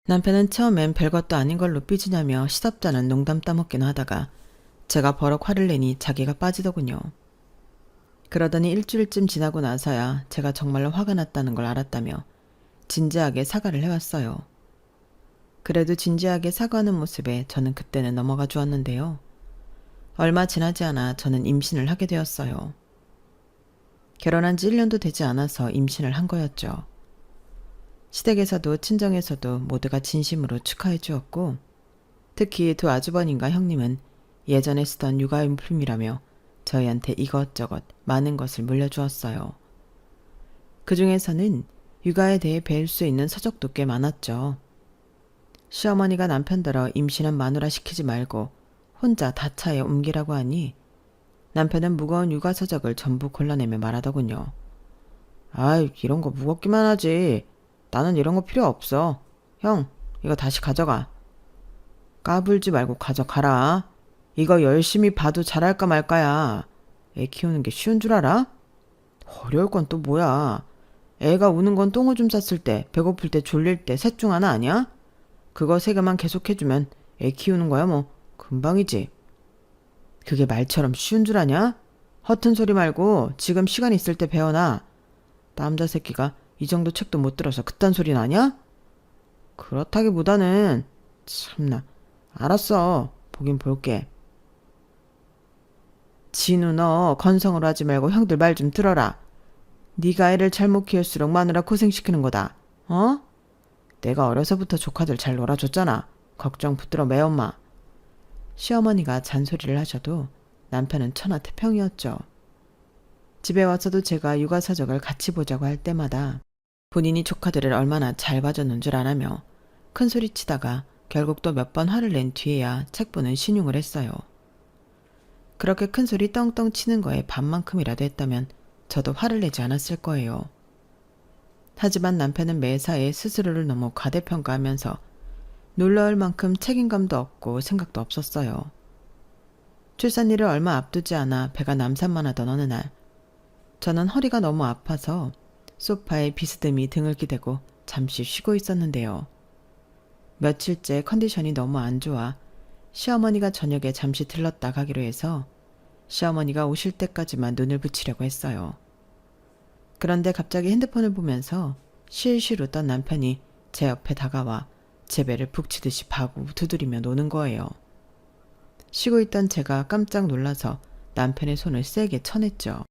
남편은 처음엔 별것도 아닌 걸로 삐지냐며 시덥잖은 농담 따먹긴 하다가 제가 버럭 화를 내니 자기가 빠지더군요. 그러더니 일주일쯤 지나고 나서야 제가 정말로 화가 났다는 걸 알았다며 진지하게 사과를 해왔어요. 그래도 진지하게 사과하는 모습에 저는 그때는 넘어가 주었는데요. 얼마 지나지 않아 저는 임신을 하게 되었어요. 결혼한 지 1년도 되지 않아서 임신을 한 거였죠. 시댁에서도 친정에서도 모두가 진심으로 축하해 주었고 특히 두 아주버님과 형님은 예전에 쓰던 육아용품이라며 저희한테 이것저것 많은 것을 물려주었어요. 그 중에서는 육아에 대해 배울 수 있는 서적도 꽤 많았죠. 시어머니가 남편더러 임신한 마누라 시키지 말고 혼자 다차에 옮기라고 하니 남편은 무거운 육아 서적을 전부 골라내며 말하더군요. 아이, 이런 거 무겁기만 하지. 나는 이런 거 필요 없어. 형, 이거 다시 가져가. 까불지 말고 가져가라. 이거 열심히 봐도 잘할까 말까야. 애 키우는 게 쉬운 줄 알아? 어려울 건 또 뭐야. 애가 우는 건 똥오줌 쌌을 때, 배고플 때, 졸릴 때 셋 중 하나 아니야? 그거 세 개만 계속해주면 애 키우는 거야 뭐 금방이지. 그게 말처럼 쉬운 줄 아냐? 허튼 소리 말고 지금 시간 있을 때 배워놔. 남자 새끼가 이 정도 책도 못 들어서 그딴 소리 나냐? 그렇다기보다는 참나. 알았어. 보긴 볼게. 진우 너 건성으로 하지 말고 형들 말 좀 들어라. 네가 애를 잘못 키울수록 마누라 고생시키는 거다. 어? 내가 어려서부터 조카들 잘 놀아줬잖아. 걱정 붙들어 매엄마. 시어머니가 잔소리를 하셔도 남편은 천하태평이었죠. 집에 와서도 제가 육아사적을 같이 보자고 할 때마다 본인이 조카들을 얼마나 잘 봐줬는 줄 아라며 큰소리치다가 결국 또 몇 번 화를 낸 뒤에야 책 보는 신용을 했어요. 그렇게 큰소리 떵떵 치는 거에 반만큼이라도 했다면 저도 화를 내지 않았을 거예요. 하지만 남편은 매사에 스스로를 너무 과대평가하면서 놀라울 만큼 책임감도 없고 생각도 없었어요. 출산일을 얼마 앞두지 않아 배가 남산만 하던 어느 날 저는 허리가 너무 아파서 소파에 비스듬히 등을 기대고 잠시 쉬고 있었는데요. 며칠째 컨디션이 너무 안 좋아 시어머니가 저녁에 잠시 들렀다 가기로 해서 시어머니가 오실 때까지만 눈을 붙이려고 했어요. 그런데 갑자기 핸드폰을 보면서 실실 웃던 남편이 제 옆에 다가와 제 배를 북치듯이 파고 두드리며 노는 거예요. 쉬고 있던 제가 깜짝 놀라서 남편의 손을 세게 쳐냈죠.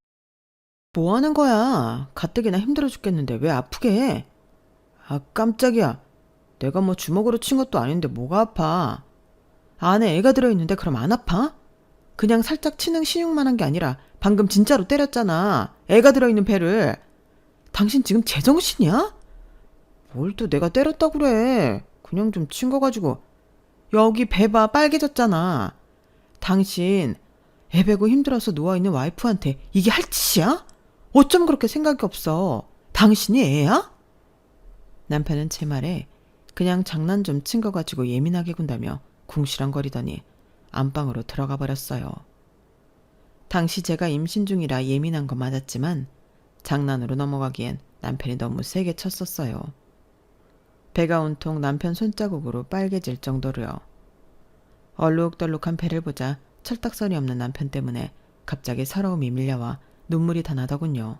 뭐 하는 거야? 가뜩이나 힘들어 죽겠는데 왜 아프게 해? 아, 깜짝이야. 내가 뭐 주먹으로 친 것도 아닌데 뭐가 아파? 안에 애가 들어있는데 그럼 안 아파? 그냥 살짝 치는 신용만 한 게 아니라 방금 진짜로 때렸잖아. 애가 들어있는 배를. 당신 지금 제정신이야? 뭘 또 내가 때렸다고 그래. 그냥 좀 친 거 가지고. 여기 배 봐, 빨개졌잖아. 당신 애 베고 힘들어서 누워있는 와이프한테 이게 할 짓이야? 어쩜 그렇게 생각이 없어. 당신이 애야? 남편은 제 말에 그냥 장난 좀 친 거 가지고 예민하게 군다며 궁시렁거리더니 안방으로 들어가 버렸어요. 당시 제가 임신 중이라 예민한 거 맞았지만 장난으로 넘어가기엔 남편이 너무 세게 쳤었어요. 배가 온통 남편 손자국으로 빨개질 정도로요. 얼룩덜룩한 배를 보자 철딱서니 없는 남편 때문에 갑자기 서러움이 밀려와 눈물이 다 나더군요.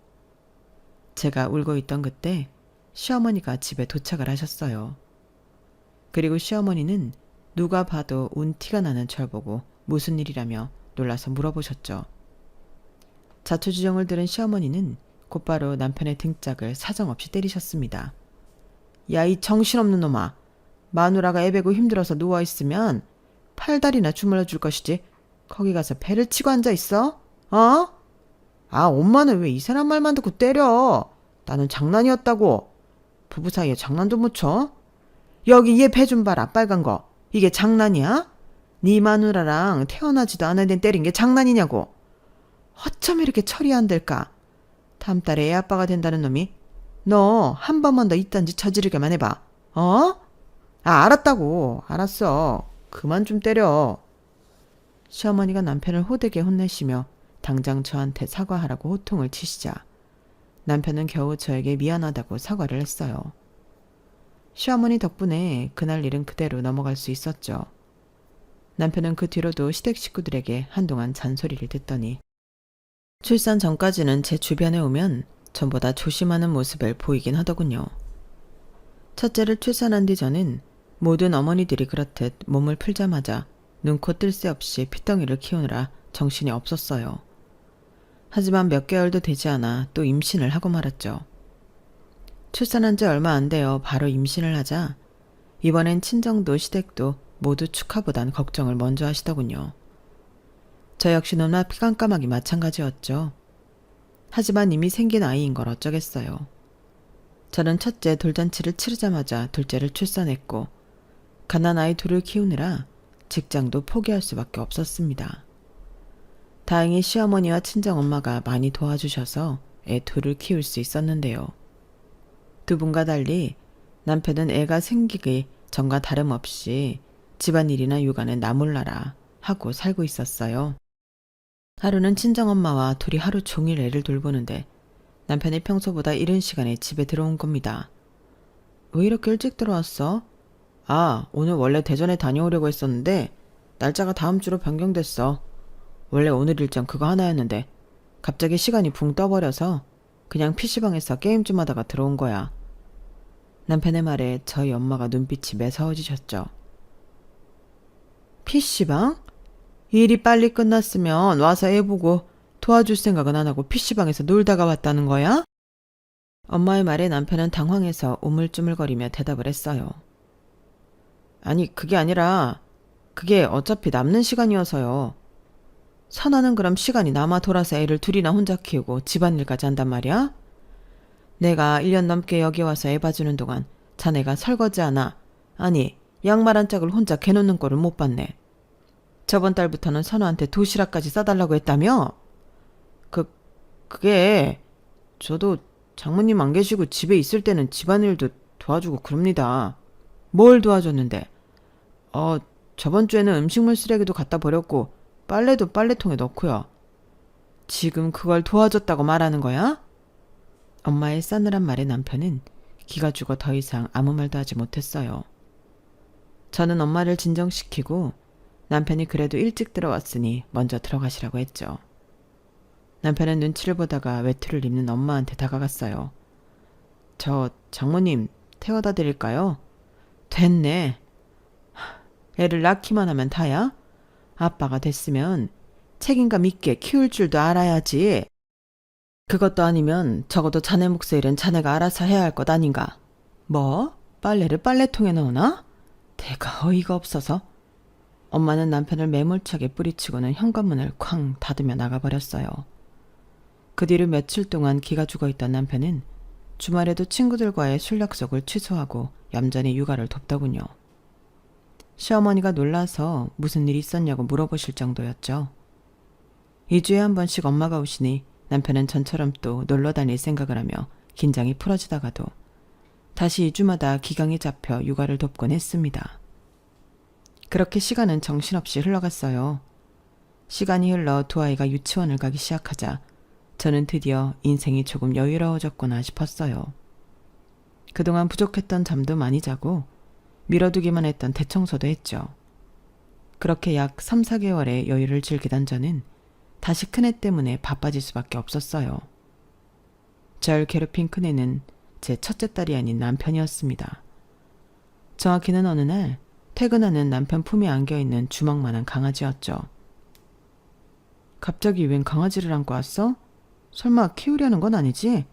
제가 울고 있던 그때 시어머니가 집에 도착을 하셨어요. 그리고 시어머니는 누가 봐도 운 티가 나는 절 보고 무슨 일이라며 놀라서 물어보셨죠. 자초지종을 들은 시어머니는 곧바로 남편의 등짝을 사정없이 때리셨습니다. 야, 이 정신없는 놈아. 마누라가 애배고 힘들어서 누워있으면 팔다리나 주물러 줄 것이지. 거기 가서 배를 치고 앉아있어? 어? 아, 엄마는 왜 이 사람 말만 듣고 때려? 나는 장난이었다고. 부부 사이에 장난도 못 쳐? 여기 얘 배 좀 봐라, 빨간 거. 이게 장난이야? 네 마누라랑 태어나지도 않은 애 때린 게 장난이냐고. 어쩜 이렇게 처리 안 될까? 다음 달에 애 아빠가 된다는 놈이 너 한 번만 더 이딴 짓 저지르게만 해봐. 어? 아, 알았다고. 알았어. 그만 좀 때려. 시어머니가 남편을 호되게 혼내시며 당장 저한테 사과하라고 호통을 치시자 남편은 겨우 저에게 미안하다고 사과를 했어요. 시어머니 덕분에 그날 일은 그대로 넘어갈 수 있었죠. 남편은 그 뒤로도 시댁 식구들에게 한동안 잔소리를 듣더니 출산 전까지는 제 주변에 오면 전보다 조심하는 모습을 보이긴 하더군요. 첫째를 출산한 뒤 저는 모든 어머니들이 그렇듯 몸을 풀자마자 눈코 뜰 새 없이 핏덩이를 키우느라 정신이 없었어요. 하지만 몇 개월도 되지 않아 또 임신을 하고 말았죠. 출산한 지 얼마 안 되어 바로 임신을 하자 이번엔 친정도 시댁도 모두 축하보단 걱정을 먼저 하시더군요. 저 역시 너무나 피깜깜하기 마찬가지였죠. 하지만 이미 생긴 아이인 걸 어쩌겠어요. 저는 첫째 돌잔치를 치르자마자 둘째를 출산했고 갓난아이 둘을 키우느라 직장도 포기할 수밖에 없었습니다. 다행히 시어머니와 친정엄마가 많이 도와주셔서 애 둘을 키울 수 있었는데요. 두 분과 달리 남편은 애가 생기기 전과 다름없이 집안일이나 육아는 나 몰라라 하고 살고 있었어요. 하루는 친정엄마와 둘이 하루 종일 애를 돌보는데 남편이 평소보다 이른 시간에 집에 들어온 겁니다. 왜 이렇게 일찍 들어왔어? 아, 오늘 원래 대전에 다녀오려고 했었는데 날짜가 다음 주로 변경됐어. 원래 오늘 일정 그거 하나였는데 갑자기 시간이 붕 떠버려서 그냥 PC방에서 게임 좀 하다가 들어온 거야. 남편의 말에 저희 엄마가 눈빛이 매서워지셨죠. PC방? 일이 빨리 끝났으면 와서 애 보고 도와줄 생각은 안 하고 PC방에서 놀다가 왔다는 거야? 엄마의 말에 남편은 당황해서 우물쭈물거리며 대답을 했어요. 아니, 그게 아니라 그게 어차피 남는 시간이어서요. 선아는 그럼 시간이 남아 돌아서 애를 둘이나 혼자 키우고 집안일까지 한단 말이야? 내가 1년 넘게 여기 와서 애 봐주는 동안 자네가 설거지 하나, 아니 양말 한 짝을 혼자 개놓는 꼴을 못 봤네. 저번 달부터는 선아한테 도시락까지 싸달라고 했다며? 그게 저도 장모님 안 계시고 집에 있을 때는 집안일도 도와주고 그럽니다. 뭘 도와줬는데? 저번 주에는 음식물 쓰레기도 갖다 버렸고 빨래도 빨래통에 넣고요. 지금 그걸 도와줬다고 말하는 거야? 엄마의 싸늘한 말에 남편은 기가 죽어 더 이상 아무 말도 하지 못했어요. 저는 엄마를 진정시키고 남편이 그래도 일찍 들어왔으니 먼저 들어가시라고 했죠. 남편은 눈치를 보다가 외투를 입는 엄마한테 다가갔어요. 저 장모님 태워다 드릴까요? 됐네. 애를 낳기만 하면 다야? 아빠가 됐으면 책임감 있게 키울 줄도 알아야지. 그것도 아니면 적어도 자네 몫의 일은 자네가 알아서 해야 할 것 아닌가? 뭐? 빨래를 빨래통에 넣으나? 대가 어이가 없어서. 엄마는 남편을 매몰차게 뿌리치고는 현관문을 쾅 닫으며 나가버렸어요. 그 뒤로 며칠 동안 기가 죽어있던 남편은 주말에도 친구들과의 술 약속을 취소하고 얌전히 육아를 돕더군요. 시어머니가 놀라서 무슨 일이 있었냐고 물어보실 정도였죠. 2주에 한 번씩 엄마가 오시니 남편은 전처럼 또 놀러 다닐 생각을 하며 긴장이 풀어지다가도 다시 2주마다 기강이 잡혀 육아를 돕곤 했습니다. 그렇게 시간은 정신없이 흘러갔어요. 시간이 흘러 두 아이가 유치원을 가기 시작하자 저는 드디어 인생이 조금 여유로워졌구나 싶었어요. 그동안 부족했던 잠도 많이 자고 미뤄두기만 했던 대청소도 했죠. 그렇게 약 3, 4개월의 여유를 즐기던 저는 다시 큰애 때문에 바빠질 수밖에 없었어요. 절 괴롭힌 큰애는 제 첫째 딸이 아닌 남편이었습니다. 정확히는 어느 날 퇴근하는 남편 품에 안겨있는 주먹만한 강아지였죠. 갑자기 웬 강아지를 안고 왔어? 설마 키우려는 건 아니지?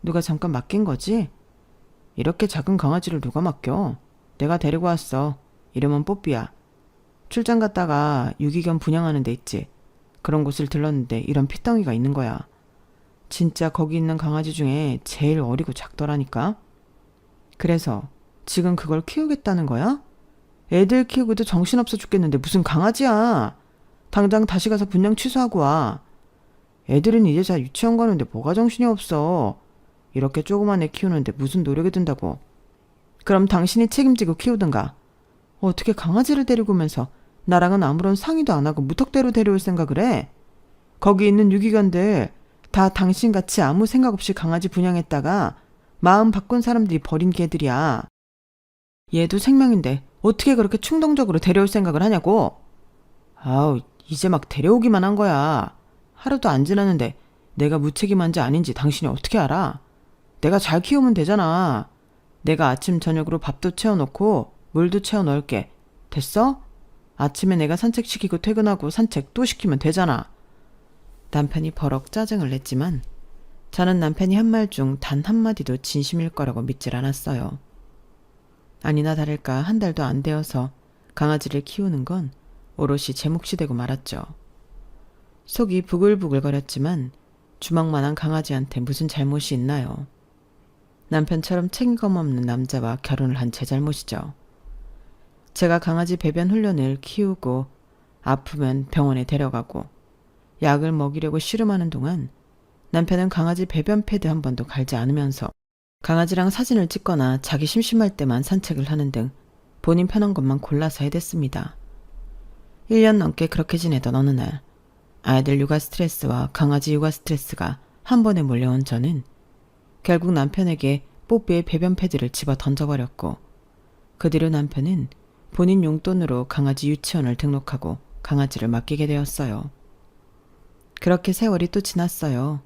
누가 잠깐 맡긴 거지? 이렇게 작은 강아지를 누가 맡겨? 내가 데리고 왔어. 이름은 뽀삐야. 출장 갔다가 유기견 분양하는 데 있지. 그런 곳을 들렀는데 이런 피덩이가 있는 거야. 진짜 거기 있는 강아지 중에 제일 어리고 작더라니까. 그래서 지금 그걸 키우겠다는 거야? 애들 키우고도 정신없어 죽겠는데 무슨 강아지야. 당장 다시 가서 분양 취소하고 와. 애들은 이제 다 유치원 가는데 뭐가 정신이 없어. 이렇게 조그만 애 키우는데 무슨 노력이 든다고. 그럼 당신이 책임지고 키우든가. 어떻게 강아지를 데리고 오면서 나랑은 아무런 상의도 안 하고 무턱대로 데려올 생각을 해? 거기 있는 유기견들 다 당신같이 아무 생각 없이 강아지 분양했다가 마음 바꾼 사람들이 버린 개들이야. 얘도 생명인데 어떻게 그렇게 충동적으로 데려올 생각을 하냐고. 아우, 이제 막 데려오기만 한 거야. 하루도 안 지났는데 내가 무책임한지 아닌지 당신이 어떻게 알아? 내가 잘 키우면 되잖아. 내가 아침 저녁으로 밥도 채워놓고 물도 채워 넣을게. 됐어? 아침에 내가 산책시키고 퇴근하고 산책 또 시키면 되잖아. 남편이 버럭 짜증을 냈지만 저는 남편이 한 말 중 단 한마디도 진심일 거라고 믿질 않았어요. 아니나 다를까 한 달도 안 되어서 강아지를 키우는 건 오롯이 제 몫이 되고 말았죠. 속이 부글부글거렸지만 주먹만한 강아지한테 무슨 잘못이 있나요? 남편처럼 책임감 없는 남자와 결혼을 한 제 잘못이죠. 제가 강아지 배변 훈련을 키우고 아프면 병원에 데려가고 약을 먹이려고 씨름하는 동안 남편은 강아지 배변 패드 한 번도 갈지 않으면서 강아지랑 사진을 찍거나 자기 심심할 때만 산책을 하는 등 본인 편한 것만 골라서 해댔습니다. 1년 넘게 그렇게 지내던 어느 날 아이들 육아 스트레스와 강아지 육아 스트레스가 한 번에 몰려온 저는 결국 남편에게 뽀삐의 배변 패드를 집어 던져버렸고 그 뒤로 남편은 본인 용돈으로 강아지 유치원을 등록하고 강아지를 맡기게 되었어요. 그렇게 세월이 또 지났어요.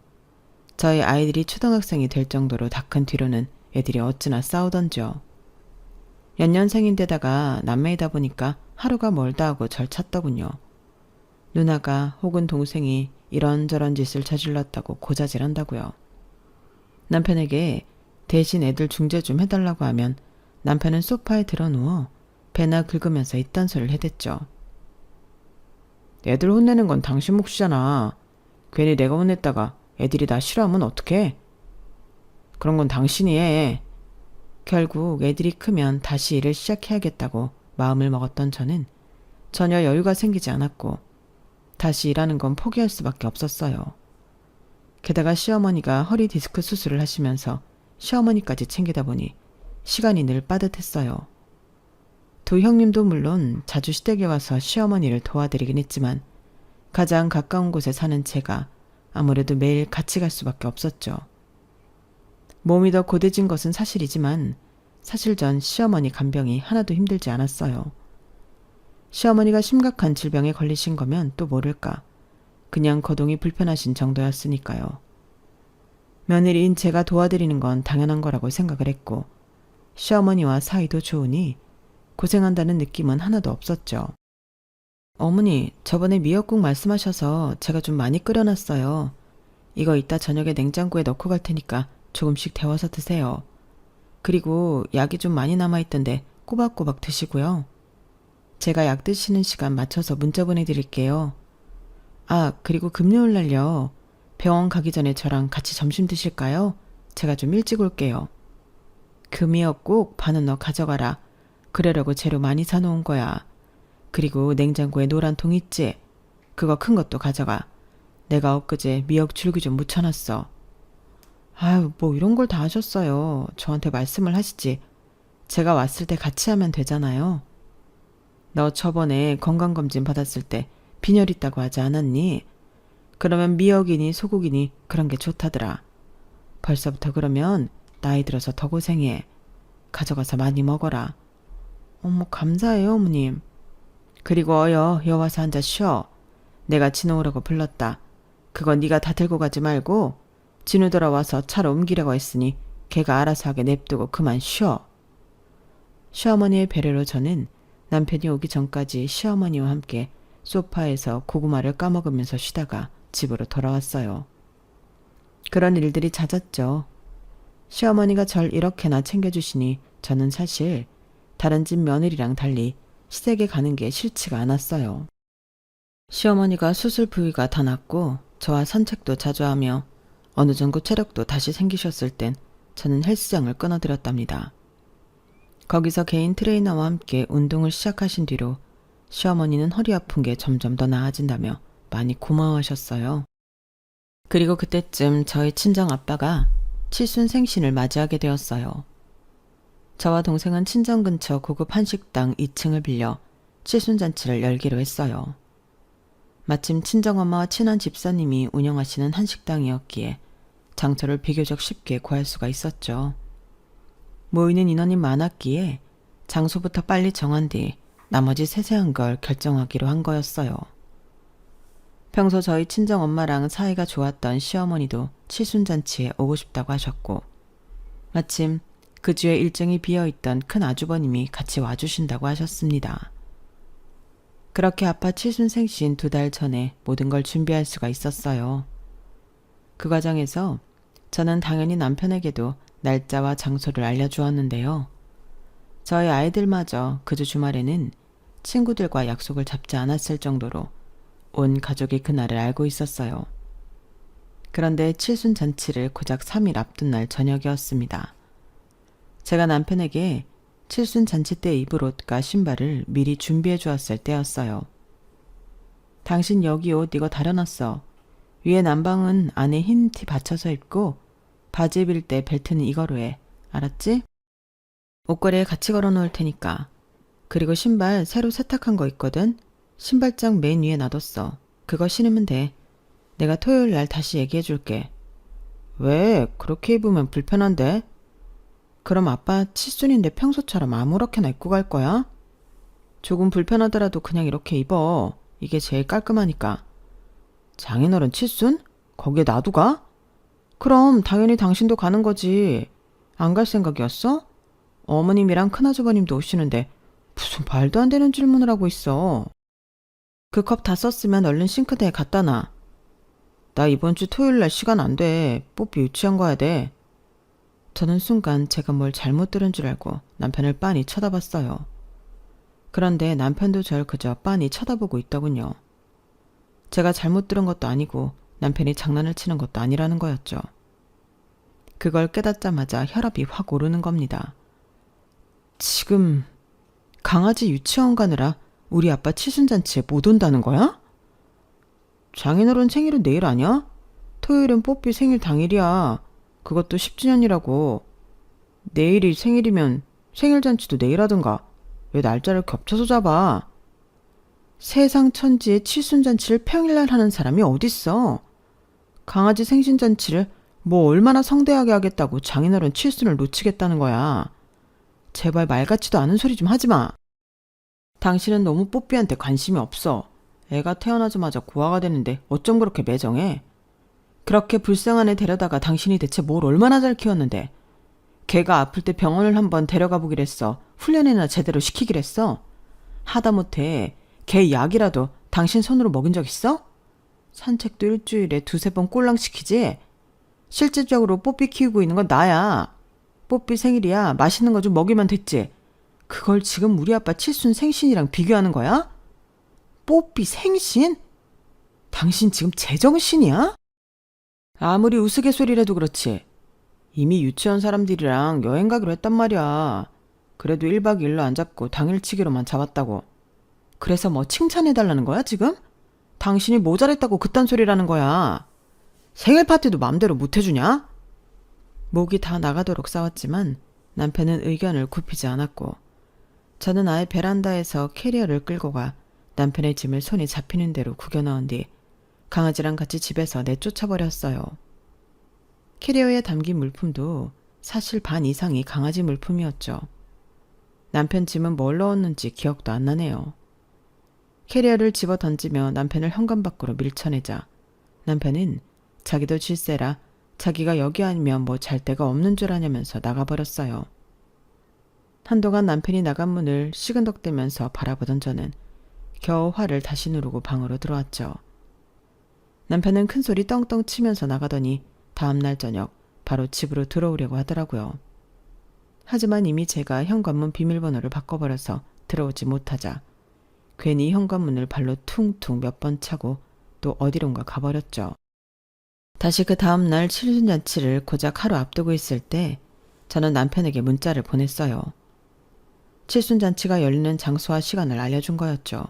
저희 아이들이 초등학생이 될 정도로 다 큰 뒤로는 애들이 어찌나 싸우던지요. 연년생인데다가 남매이다 보니까 하루가 멀다 하고 절 찾더군요. 누나가 혹은 동생이 이런저런 짓을 저질렀다고 고자질한다고요. 남편에게 대신 애들 중재 좀 해달라고 하면 남편은 소파에 드러누워 배나 긁으면서 이딴 소리를 해댔죠. 애들 혼내는 건 당신 몫이잖아. 괜히 내가 혼냈다가 애들이 나 싫어하면 어떡해? 그런 건 당신이 해. 결국 애들이 크면 다시 일을 시작해야겠다고 마음을 먹었던 저는 전혀 여유가 생기지 않았고 다시 일하는 건 포기할 수밖에 없었어요. 게다가 시어머니가 허리 디스크 수술을 하시면서 시어머니까지 챙기다 보니 시간이 늘 빠듯했어요. 두 형님도 물론 자주 시댁에 와서 시어머니를 도와드리긴 했지만 가장 가까운 곳에 사는 제가 아무래도 매일 같이 갈 수밖에 없었죠. 몸이 더 고대진 것은 사실이지만 사실 전 시어머니 간병이 하나도 힘들지 않았어요. 시어머니가 심각한 질병에 걸리신 거면 또 모를까. 그냥 거동이 불편하신 정도였으니까요. 며느리인 제가 도와드리는 건 당연한 거라고 생각을 했고 시어머니와 사이도 좋으니 고생한다는 느낌은 하나도 없었죠. 어머니, 저번에 미역국 말씀하셔서 제가 좀 많이 끓여놨어요. 이거 이따 저녁에 냉장고에 넣고 갈 테니까 조금씩 데워서 드세요. 그리고 약이 좀 많이 남아있던데 꼬박꼬박 드시고요. 제가 약 드시는 시간 맞춰서 문자 보내드릴게요. 아, 그리고 금요일 날요. 병원 가기 전에 저랑 같이 점심 드실까요? 제가 좀 일찍 올게요. 그 미역국 반은 너 가져가라. 그러려고 재료 많이 사놓은 거야. 그리고 냉장고에 노란 통 있지? 그거 큰 것도 가져가. 내가 엊그제 미역 줄기 좀 묻혀놨어. 아유, 뭐 이런 걸 다 하셨어요. 저한테 말씀을 하시지. 제가 왔을 때 같이 하면 되잖아요. 너 저번에 건강검진 받았을 때 빈혈 있다고 하지 않았니? 그러면 미역이니 소고기니 그런 게 좋다더라. 벌써부터 그러면 나이 들어서 더 고생해. 가져가서 많이 먹어라. 어머, 감사해요, 어머님. 그리고 여와서 앉아 쉬어. 내가 진호 오라고 불렀다. 그건 네가 다 들고 가지 말고 진우 돌아와서 차로 옮기려고 했으니 걔가 알아서 하게 냅두고 그만 쉬어. 시어머니의 배려로 저는 남편이 오기 전까지 시어머니와 함께 소파에서 고구마를 까먹으면서 쉬다가 집으로 돌아왔어요. 그런 일들이 잦았죠. 시어머니가 절 이렇게나 챙겨주시니 저는 사실 다른 집 며느리랑 달리 시댁에 가는 게 싫지가 않았어요. 시어머니가 수술 부위가 다 낫고 저와 산책도 자주 하며 어느 정도 체력도 다시 생기셨을 땐 저는 헬스장을 끊어들였답니다. 거기서 개인 트레이너와 함께 운동을 시작하신 뒤로 시어머니는 허리 아픈 게 점점 더 나아진다며 많이 고마워하셨어요. 그리고 그때쯤 저희 친정 아빠가 칠순 생신을 맞이하게 되었어요. 저와 동생은 친정 근처 고급 한식당 2층을 빌려 칠순잔치를 열기로 했어요. 마침 친정엄마와 친한 집사님이 운영하시는 한식당이었기에 장소를 비교적 쉽게 구할 수가 있었죠. 모이는 인원이 많았기에 장소부터 빨리 정한 뒤 나머지 세세한 걸 결정하기로 한 거였어요. 평소 저희 친정엄마랑 사이가 좋았던 시어머니도 칠순잔치에 오고 싶다고 하셨고 마침 그 주에 일정이 비어있던 큰 아주버님이 같이 와주신다고 하셨습니다. 그렇게 아빠 칠순 생신 2달 전에 모든 걸 준비할 수가 있었어요. 그 과정에서 저는 당연히 남편에게도 날짜와 장소를 알려주었는데요. 저희 아이들마저 그주 주말에는 친구들과 약속을 잡지 않았을 정도로 온 가족이 그날을 알고 있었어요. 그런데 칠순 잔치를 고작 3일 앞둔 날 저녁이었습니다. 제가 남편에게 칠순 잔치 때 입을 옷과 신발을 미리 준비해 주었을 때였어요. 당신 여기 옷 이거 다려놨어. 위에 남방은 안에 흰 티 받쳐서 입고 바지 입을 때 벨트는 이거로 해. 알았지? 옷걸이에 같이 걸어 놓을 테니까. 그리고 신발 새로 세탁한 거 있거든? 신발장 맨 위에 놔뒀어. 그거 신으면 돼. 내가 토요일 날 다시 얘기해 줄게. 왜? 그렇게 입으면 불편한데? 그럼 아빠 칠순인데 평소처럼 아무렇게나 입고 갈 거야? 조금 불편하더라도 그냥 이렇게 입어. 이게 제일 깔끔하니까. 장인어른 칠순? 거기에 나도 가? 그럼 당연히 당신도 가는 거지. 안 갈 생각이었어? 어머님이랑 큰아주버님도 오시는데 무슨 말도 안 되는 질문을 하고 있어. 그 컵 다 썼으면 얼른 싱크대에 갖다 놔. 나 이번 주 토요일 날 시간 안 돼. 뽀삐 유치원 가야 돼. 저는 순간 제가 뭘 잘못 들은 줄 알고 남편을 빤히 쳐다봤어요. 그런데 남편도 절 그저 빤히 쳐다보고 있더군요. 제가 잘못 들은 것도 아니고 남편이 장난을 치는 것도 아니라는 거였죠. 그걸 깨닫자마자 혈압이 확 오르는 겁니다. 지금 강아지 유치원 가느라 우리 아빠 칠순잔치에 못 온다는 거야? 장인어른 생일은 내일 아니야? 토요일은 뽀삐 생일 당일이야. 그것도 10주년이라고. 내일이 생일이면 생일잔치도 내일 하든가. 왜 날짜를 겹쳐서 잡아? 세상 천지에 칠순잔치를 평일날 하는 사람이 어딨어. 강아지 생신잔치를 뭐 얼마나 성대하게 하겠다고 장인어른 칠순을 놓치겠다는 거야. 제발 말 같지도 않은 소리 좀 하지 마. 당신은 너무 뽀삐한테 관심이 없어. 애가 태어나자마자 고아가 되는데 어쩜 그렇게 매정해? 그렇게 불쌍한 애 데려다가 당신이 대체 뭘 얼마나 잘 키웠는데. 걔가 아플 때 병원을 한번 데려가 보기로 했어. 훈련이나 제대로 시키기로 했어. 하다못해 걔 약이라도 당신 손으로 먹인 적 있어? 산책도 일주일에 2-3번 꼴랑 시키지? 실질적으로 뽀삐 키우고 있는 건 나야. 뽀삐 생일이야. 맛있는 거 좀 먹이면 됐지. 그걸 지금 우리 아빠 칠순 생신이랑 비교하는 거야? 뽀삐 생신? 당신 지금 제정신이야? 아무리 우스갯소리라도 그렇지. 이미 유치원 사람들이랑 여행 가기로 했단 말이야. 그래도 1박 2일로 안 잡고 당일치기로만 잡았다고. 그래서 뭐 칭찬해달라는 거야 지금? 당신이 모자랬다고 그딴 소리라는 거야. 생일 파티도 맘대로 못 해주냐? 목이 다 나가도록 싸웠지만 남편은 의견을 굽히지 않았고 저는 아예 베란다에서 캐리어를 끌고 가 남편의 짐을 손이 잡히는 대로 구겨넣은 뒤 강아지랑 같이 집에서 내쫓아버렸어요. 캐리어에 담긴 물품도 사실 반 이상이 강아지 물품이었죠. 남편 짐은 뭘 넣었는지 기억도 안 나네요. 캐리어를 집어 던지며 남편을 현관 밖으로 밀쳐내자 남편은 자기도 질세라 자기가 여기 아니면 뭐 잘 데가 없는 줄 아냐면서 나가버렸어요. 한동안 남편이 나간 문을 시근덕대면서 바라보던 저는 겨우 화를 다시 누르고 방으로 들어왔죠. 남편은 큰 소리 떵떵 치면서 나가더니 다음날 저녁 바로 집으로 들어오려고 하더라고요. 하지만 이미 제가 현관문 비밀번호를 바꿔버려서 들어오지 못하자 괜히 현관문을 발로 퉁퉁 몇 번 차고 또 어디론가 가버렸죠. 다시 그 다음날 칠순잔치를 고작 하루 앞두고 있을 때 저는 남편에게 문자를 보냈어요. 칠순잔치가 열리는 장소와 시간을 알려준 거였죠.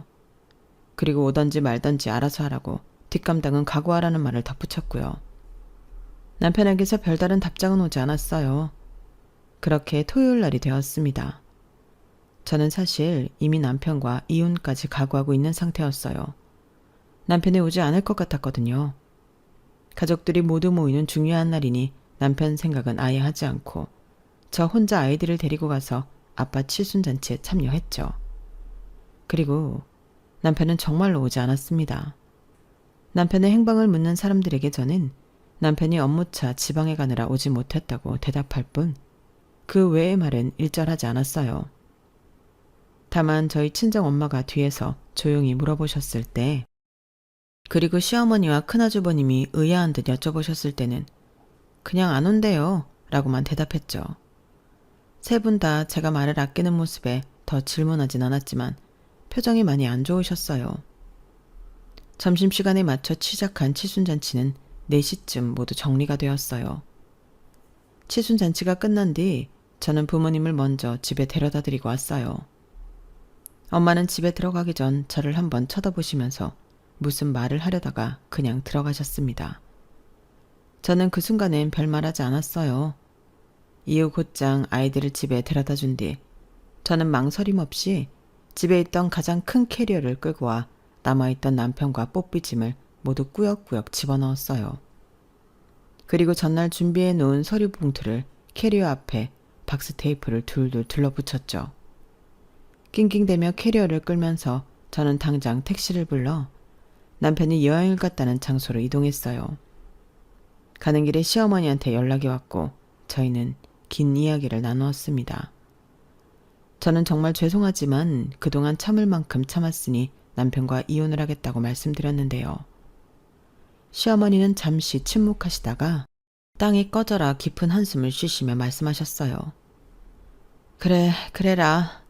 그리고 오던지 말던지 알아서 하라고 뒷감당은 각오하라는 말을 덧붙였고요. 남편에게서 별다른 답장은 오지 않았어요. 그렇게 토요일 날이 되었습니다. 저는 사실 이미 남편과 이혼까지 각오하고 있는 상태였어요. 남편이 오지 않을 것 같았거든요. 가족들이 모두 모이는 중요한 날이니 남편 생각은 아예 하지 않고 저 혼자 아이들을 데리고 가서 아빠 칠순잔치에 참여했죠. 그리고 남편은 정말로 오지 않았습니다. 남편의 행방을 묻는 사람들에게 저는 남편이 업무차 지방에 가느라 오지 못했다고 대답할 뿐 그 외의 말은 일절하지 않았어요. 다만 저희 친정엄마가 뒤에서 조용히 물어보셨을 때 그리고 시어머니와 큰아주버님이 의아한 듯 여쭤보셨을 때는 그냥 안 온대요 라고만 대답했죠. 세 분 다 제가 말을 아끼는 모습에 더 질문하진 않았지만 표정이 많이 안 좋으셨어요. 점심시간에 맞춰 시작한 칠순잔치는 4시쯤 모두 정리가 되었어요. 칠순잔치가 끝난 뒤 저는 부모님을 먼저 집에 데려다 드리고 왔어요. 엄마는 집에 들어가기 전 저를 한번 쳐다보시면서 무슨 말을 하려다가 그냥 들어가셨습니다. 저는 그 순간엔 별말하지 않았어요. 이후 곧장 아이들을 집에 데려다 준 뒤 저는 망설임 없이 집에 있던 가장 큰 캐리어를 끌고 와 남아있던 남편과 뽀삐짐을 모두 꾸역꾸역 집어넣었어요. 그리고 전날 준비해 놓은 서류 봉투를 캐리어 앞에 박스 테이프를 둘둘 둘러붙였죠. 낑낑대며 캐리어를 끌면서 저는 당장 택시를 불러 남편이 여행을 갔다는 장소로 이동했어요. 가는 길에 시어머니한테 연락이 왔고 저희는 긴 이야기를 나누었습니다. 저는 정말 죄송하지만 그동안 참을 만큼 참았으니 남편과 이혼을 하겠다고 말씀드렸는데요. 시어머니는 잠시 침묵하시다가 땅이 꺼져라 깊은 한숨을 쉬시며 말씀하셨어요. 그래라.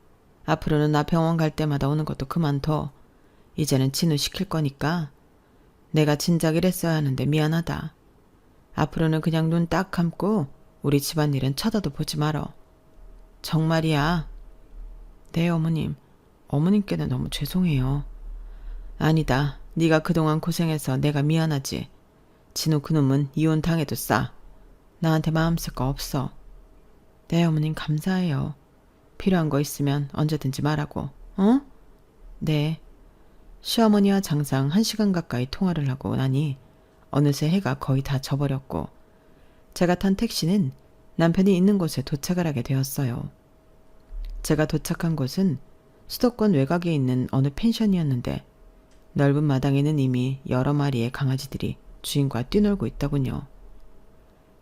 앞으로는 나 병원 갈 때마다 오는 것도 그만둬. 이제는 진우 시킬 거니까. 내가 진작 이랬어야 하는데 미안하다. 앞으로는 그냥 눈 딱 감고 우리 집안일은 쳐다도 보지 말어. 정말이야. 네, 어머님. 어머님께는 너무 죄송해요. 아니다. 네가 그동안 고생해서 내가 미안하지. 진우 그놈은 이혼 당해도 싸. 나한테 마음 쓸 거 없어. 네, 어머님 감사해요. 필요한 거 있으면 언제든지 말하고. 어? 네. 시어머니와 장상 1시간 가까이 통화를 하고 나니 어느새 해가 거의 다 져버렸고 제가 탄 택시는 남편이 있는 곳에 도착을 하게 되었어요. 제가 도착한 곳은 수도권 외곽에 있는 어느 펜션이었는데 넓은 마당에는 이미 여러 마리의 강아지들이 주인과 뛰놀고 있더군요.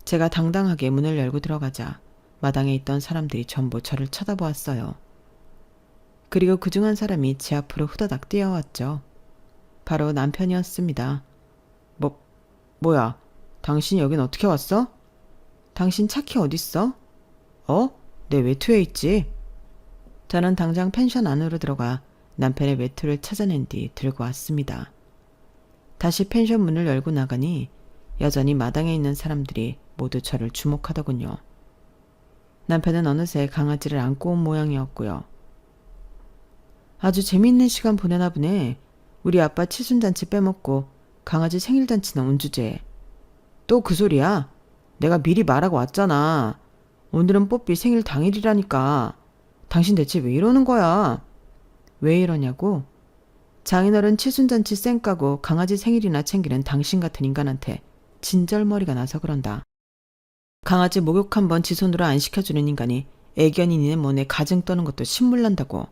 제가 당당하게 문을 열고 들어가자 마당에 있던 사람들이 전부 저를 쳐다보았어요. 그리고 그중 한 사람이 제 앞으로 후다닥 뛰어왔죠. 바로 남편이었습니다. 뭐야? 당신이 여긴 어떻게 왔어? 당신 차키 어딨어? 내 외투에 있지. 저는 당장 펜션 안으로 들어가 남편의 외투를 찾아낸 뒤 들고 왔습니다. 다시 펜션 문을 열고 나가니 여전히 마당에 있는 사람들이 모두 저를 주목하더군요. 남편은 어느새 강아지를 안고 온 모양이었고요. 아주 재미있는 시간 보내나 보네. 우리 아빠 칠순잔치 빼먹고 강아지 생일잔치나 온 주제에. 또 그 소리야? 내가 미리 말하고 왔잖아. 오늘은 뽀삐 생일 당일이라니까. 당신 대체 왜 이러는 거야? 왜 이러냐고? 장인어른 칠순잔치 쌩 까고 강아지 생일이나 챙기는 당신 같은 인간한테 진절머리가 나서 그런다. 강아지 목욕 한번 지 손으로 안 시켜주는 인간이 애견인이네 뭐네 가증 떠는 것도 신물난다고.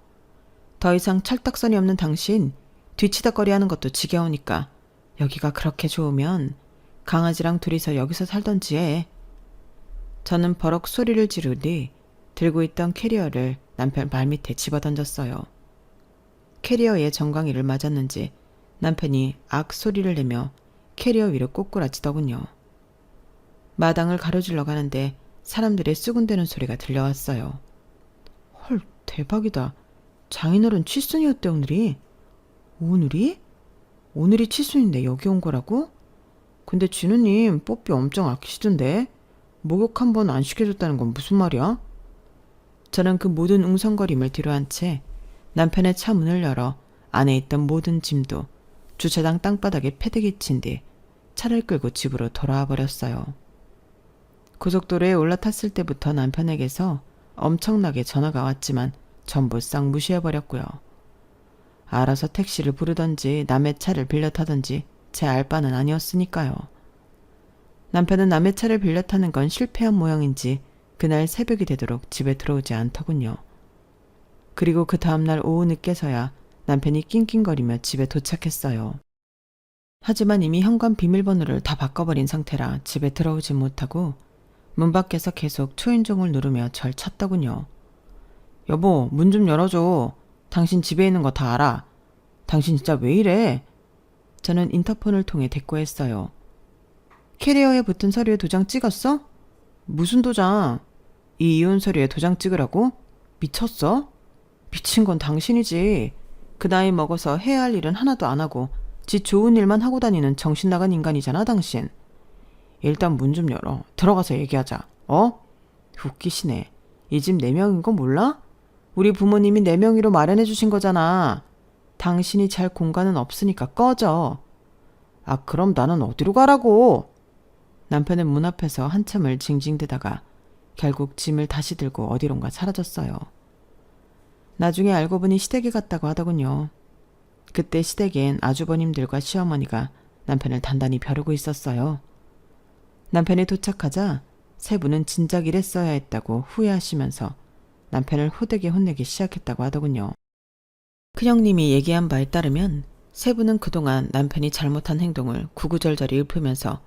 더 이상 철딱선이 없는 당신 뒤치다거리 하는 것도 지겨우니까 여기가 그렇게 좋으면 강아지랑 둘이서 여기서 살던지 해. 저는 버럭 소리를 지르니 들고 있던 캐리어를 남편 발밑에 집어던졌어요. 캐리어의 정강이를 맞았는지 남편이 악 소리를 내며 캐리어 위로 꼬꾸라지더군요. 마당을 가로질러 가는데 사람들의 수군대는 소리가 들려왔어요. 헐, 대박이다. 장인어른 칠순이었대 오늘이. 오늘이? 오늘이 칠순인데 여기 온 거라고? 근데 진우님 뽀삐 엄청 아끼시던데? 목욕 한 번 안 시켜줬다는 건 무슨 말이야? 저는 그 모든 웅성거림을 뒤로한 채 남편의 차 문을 열어 안에 있던 모든 짐도 주차장 땅바닥에 패대기 친 뒤 차를 끌고 집으로 돌아와 버렸어요. 고속도로에 올라탔을 때부터 남편에게서 엄청나게 전화가 왔지만 전부 싹 무시해버렸고요. 알아서 택시를 부르던지 남의 차를 빌려 타던지 제 알바는 아니었으니까요. 남편은 남의 차를 빌려 타는 건 실패한 모양인지 그날 새벽이 되도록 집에 들어오지 않더군요. 그리고 그 다음날 오후 늦게서야 남편이 낑낑거리며 집에 도착했어요. 하지만 이미 현관 비밀번호를 다 바꿔버린 상태라 집에 들어오지 못하고 문 밖에서 계속 초인종을 누르며 절 쳤더군요. 여보, 문 좀 열어줘. 당신 집에 있는 거 다 알아. 당신 진짜 왜 이래? 저는 인터폰을 통해 대꾸했어요. 캐리어에 붙은 서류에 도장 찍었어? 무슨 도장? 이 이혼 서류에 도장 찍으라고? 미쳤어? 미친 건 당신이지. 그 나이 먹어서 해야 할 일은 하나도 안 하고 지 좋은 일만 하고 다니는 정신 나간 인간이잖아, 당신. 일단 문 좀 열어. 들어가서 얘기하자. 어? 웃기시네. 이 집 4명인 거 몰라? 우리 부모님이 4명이로 마련해 주신 거잖아. 당신이 잘 공간은 없으니까 꺼져. 아, 그럼 나는 어디로 가라고? 남편은 문 앞에서 한참을 징징대다가 결국 짐을 다시 들고 어디론가 사라졌어요. 나중에 알고 보니 시댁에 갔다고 하더군요. 그때 시댁엔 아주버님들과 시어머니가 남편을 단단히 벼르고 있었어요. 남편이 도착하자 세 분은 진작 이랬어야 했다고 후회하시면서 남편을 호되게 혼내기 시작했다고 하더군요. 큰형님이 얘기한 바에 따르면 세 분은 그동안 남편이 잘못한 행동을 구구절절히 읊으면서